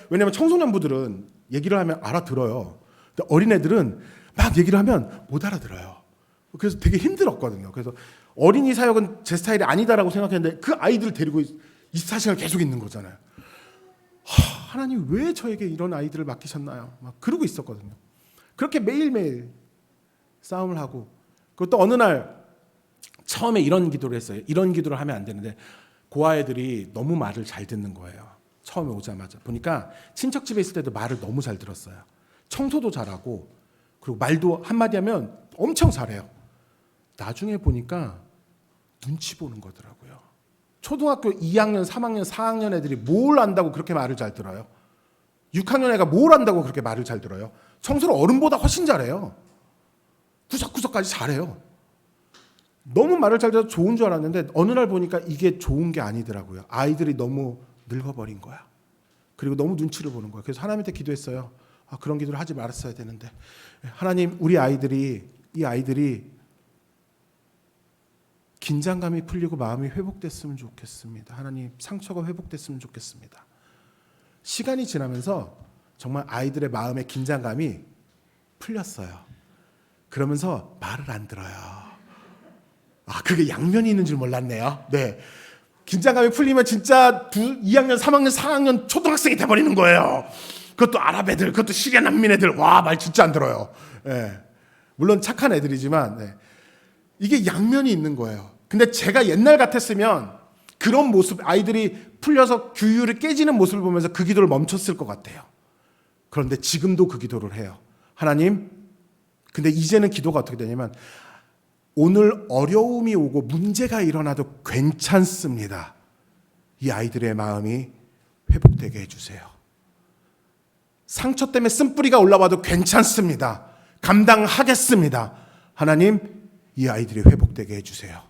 왜냐면 청소년부들은 얘기를 하면 알아들어요. 근데 어린애들은 막 얘기를 하면 못 알아들어요. 그래서 되게 힘들었거든요. 그래서 어린이 사역은 제 스타일이 아니다라고 생각했는데 그 아이들을 데리고 24시간 계속 있는 거잖아요. 하나님 왜 저에게 이런 아이들을 맡기셨나요? 막 그러고 있었거든요. 그렇게 매일매일 싸움을 하고 그것도 어느 날 처음에 이런 기도를 했어요. 이런 기도를 하면 안 되는데 고아애들이 너무 말을 잘 듣는 거예요. 처음에 오자마자 보니까 친척집에 있을 때도 말을 너무 잘 들었어요. 청소도 잘하고 그리고 말도 한마디 하면 엄청 잘해요. 나중에 보니까 눈치 보는 거더라고요. 초등학교 2학년, 3학년, 4학년 애들이 뭘 안다고 그렇게 말을 잘 들어요? 6학년 애가 뭘 안다고 그렇게 말을 잘 들어요? 청소를 어른보다 훨씬 잘해요. 구석구석까지 잘해요. 너무 말을 잘 들어서 좋은 줄 알았는데 어느 날 보니까 이게 좋은 게 아니더라고요. 아이들이 너무 늙어버린 거야. 그리고 너무 눈치를 보는 거야. 그래서 하나님한테 기도했어요. 그런 기도를 하지 말았어야 되는데 하나님 이 아이들이 긴장감이 풀리고 마음이 회복됐으면 좋겠습니다. 하나님 상처가 회복됐으면 좋겠습니다. 시간이 지나면서 정말 아이들의 마음의 긴장감이 풀렸어요. 그러면서 말을 안 들어요. 그게 양면이 있는 줄 몰랐네요. 네. 긴장감이 풀리면 진짜 2학년, 3학년, 4학년 초등학생이 돼버리는 거예요. 그것도 아랍 애들, 그것도 시리아 난민 애들, 말 진짜 안 들어요. 네. 물론 착한 애들이지만, 네. 이게 양면이 있는 거예요. 근데 제가 옛날 같았으면 그런 모습, 아이들이 풀려서 규율이 깨지는 모습을 보면서 그 기도를 멈췄을 것 같아요. 그런데 지금도 그 기도를 해요. 하나님, 근데 이제는 기도가 어떻게 되냐면, 오늘 어려움이 오고 문제가 일어나도 괜찮습니다. 이 아이들의 마음이 회복되게 해주세요. 상처 때문에 쓴뿌리가 올라와도 괜찮습니다. 감당하겠습니다. 하나님, 이 아이들이 회복되게 해주세요.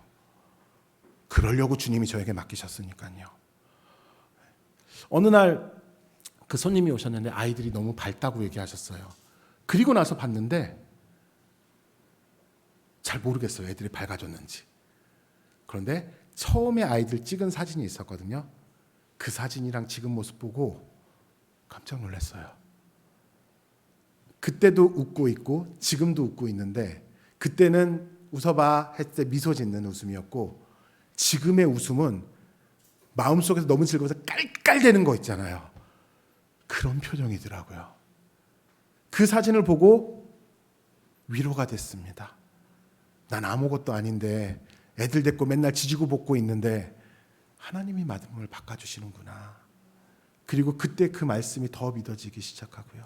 그러려고 주님이 저에게 맡기셨으니까요. 어느 날 그 손님이 오셨는데 아이들이 너무 밝다고 얘기하셨어요. 그리고 나서 봤는데 잘 모르겠어요. 애들이 밝아졌는지. 그런데 처음에 아이들 찍은 사진이 있었거든요. 그 사진이랑 지금 모습 보고 깜짝 놀랐어요. 그때도 웃고 있고 지금도 웃고 있는데 그때는 웃어봐 했을 때 미소 짓는 웃음이었고 지금의 웃음은 마음속에서 너무 즐거워서 깔깔대는 거 있잖아요. 그런 표정이더라고요. 그 사진을 보고 위로가 됐습니다. 난 아무것도 아닌데 애들 데리고 맨날 지지고 볶고 있는데 하나님이 마음을 바꿔주시는구나. 그리고 그때 그 말씀이 더 믿어지기 시작하고요.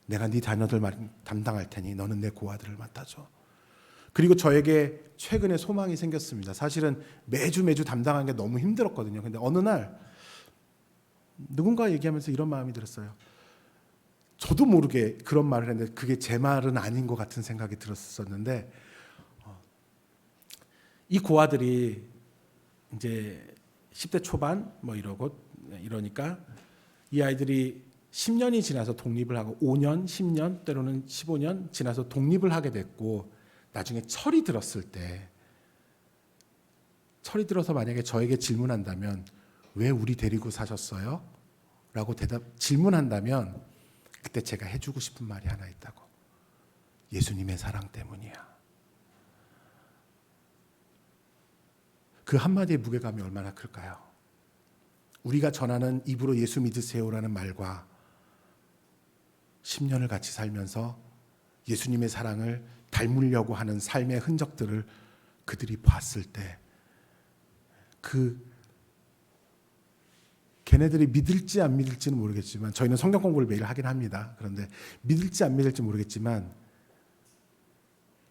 내가 네 자녀들 담당할 테니 너는 내 고아들을 맡아줘. 그리고 저에게 최근에 소망이 생겼습니다. 사실은 매주 담당하는 게 너무 힘들었거든요. 근데 어느 날 누군가 얘기하면서 이런 마음이 들었어요. 저도 모르게 그런 말을 했는데 그게 제 말은 아닌 것 같은 생각이 들었었는데 이 고아들이 이제 10대 초반 이러니까 이 아이들이 10년이 지나서 독립을 하고 5년, 10년 때로는 15년 지나서 독립을 하게 됐고 나중에 철이 들었을 때 철이 들어서 만약에 저에게 질문한다면 왜 우리 데리고 사셨어요? 라고 질문한다면 그때 제가 해주고 싶은 말이 하나 있다고. 예수님의 사랑 때문이야. 그 한마디의 무게감이 얼마나 클까요? 우리가 전하는 입으로 예수 믿으세요라는 말과 10년을 같이 살면서 예수님의 사랑을 닮으려고 하는 삶의 흔적들을 그들이 봤을 때 걔네들이 믿을지 안 믿을지는 모르겠지만 저희는 성경 공부를 매일 하긴 합니다. 그런데 믿을지 안 믿을지 모르겠지만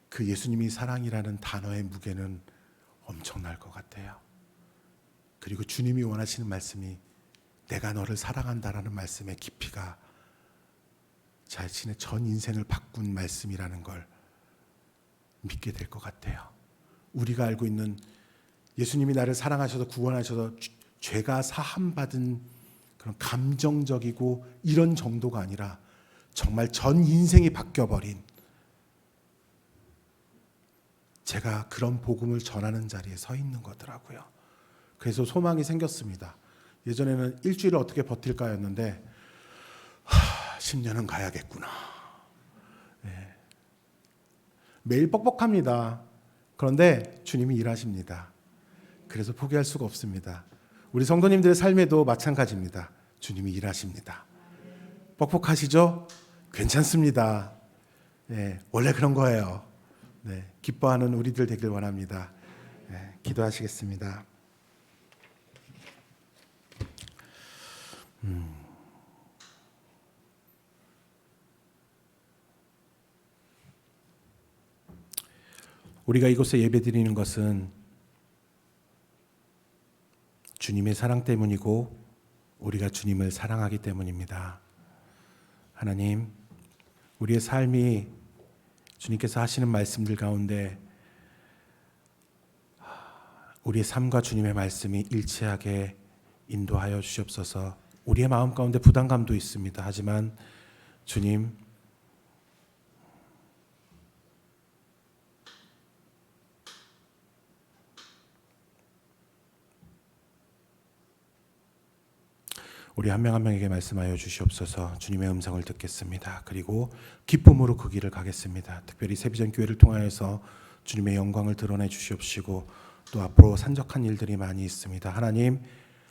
그 예수님이 사랑이라는 단어의 무게는 엄청날 것 같아요. 그리고 주님이 원하시는 말씀이 내가 너를 사랑한다라는 말씀의 깊이가 자신의 전 인생을 바꾼 말씀이라는 걸 믿게 될 것 같아요. 우리가 알고 있는 예수님이 나를 사랑하셔서 구원하셔서 죄가 사함받은 그런 감정적이고 이런 정도가 아니라 정말 전 인생이 바뀌어버린, 제가 그런 복음을 전하는 자리에 서 있는 거더라고요. 그래서 소망이 생겼습니다. 예전에는 일주일을 어떻게 버틸까였는데 10년은 가야겠구나. 네. 매일 뻑뻑합니다. 그런데 주님이 일하십니다. 그래서 포기할 수가 없습니다. 우리 성도님들의 삶에도 마찬가지입니다. 주님이 일하십니다. 뻑뻑하시죠? 괜찮습니다. 네, 원래 그런 거예요. 네, 기뻐하는 우리들 되길 원합니다. 네, 기도하시겠습니다. 우리가 이곳에 예배드리는 것은 주님의 사랑 때문이고 우리가 주님을 사랑하기 때문입니다. 하나님, 우리의 삶이 주님께서 하시는 말씀들 가운데 우리의 삶과 주님의 말씀이 일치하게 인도하여 주시옵소서. 우리의 마음 가운데 부담감도 있습니다. 하지만 주님, 우리 한 명 한 명에게 말씀하여 주시옵소서. 주님의 음성을 듣겠습니다. 그리고 기쁨으로 그 길을 가겠습니다. 특별히 세비전 교회를 통하여서 주님의 영광을 드러내 주시옵시고 또 앞으로 산적한 일들이 많이 있습니다. 하나님,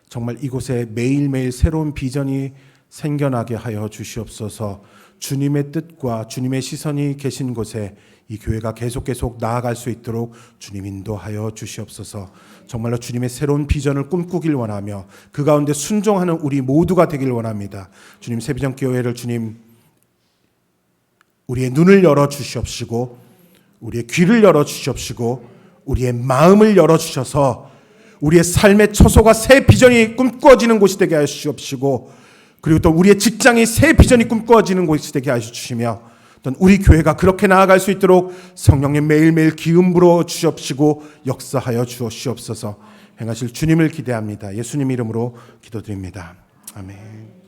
정말 이곳에 매일매일 새로운 비전이 생겨나게 하여 주시옵소서. 주님의 뜻과 주님의 시선이 계신 곳에 이 교회가 계속 나아갈 수 있도록 주님 인도하여 주시옵소서. 정말로 주님의 새로운 비전을 꿈꾸길 원하며 그 가운데 순종하는 우리 모두가 되길 원합니다. 주님, 세비전 교회를 주님 우리의 눈을 열어 주시옵시고 우리의 귀를 열어 주시옵시고 우리의 마음을 열어 주셔서 우리의 삶의 처소가 새 비전이 꿈꾸어지는 곳이 되게 하여 주시옵시고 그리고 또 우리의 직장이 새 비전이 꿈꾸어지는 곳이 되게 하여 주시며 또 우리 교회가 그렇게 나아갈 수 있도록 성령님 매일매일 기름 부어 주시옵시고 역사하여 주시옵소서. 행하실 주님을 기대합니다. 예수님 이름으로 기도드립니다. 아멘.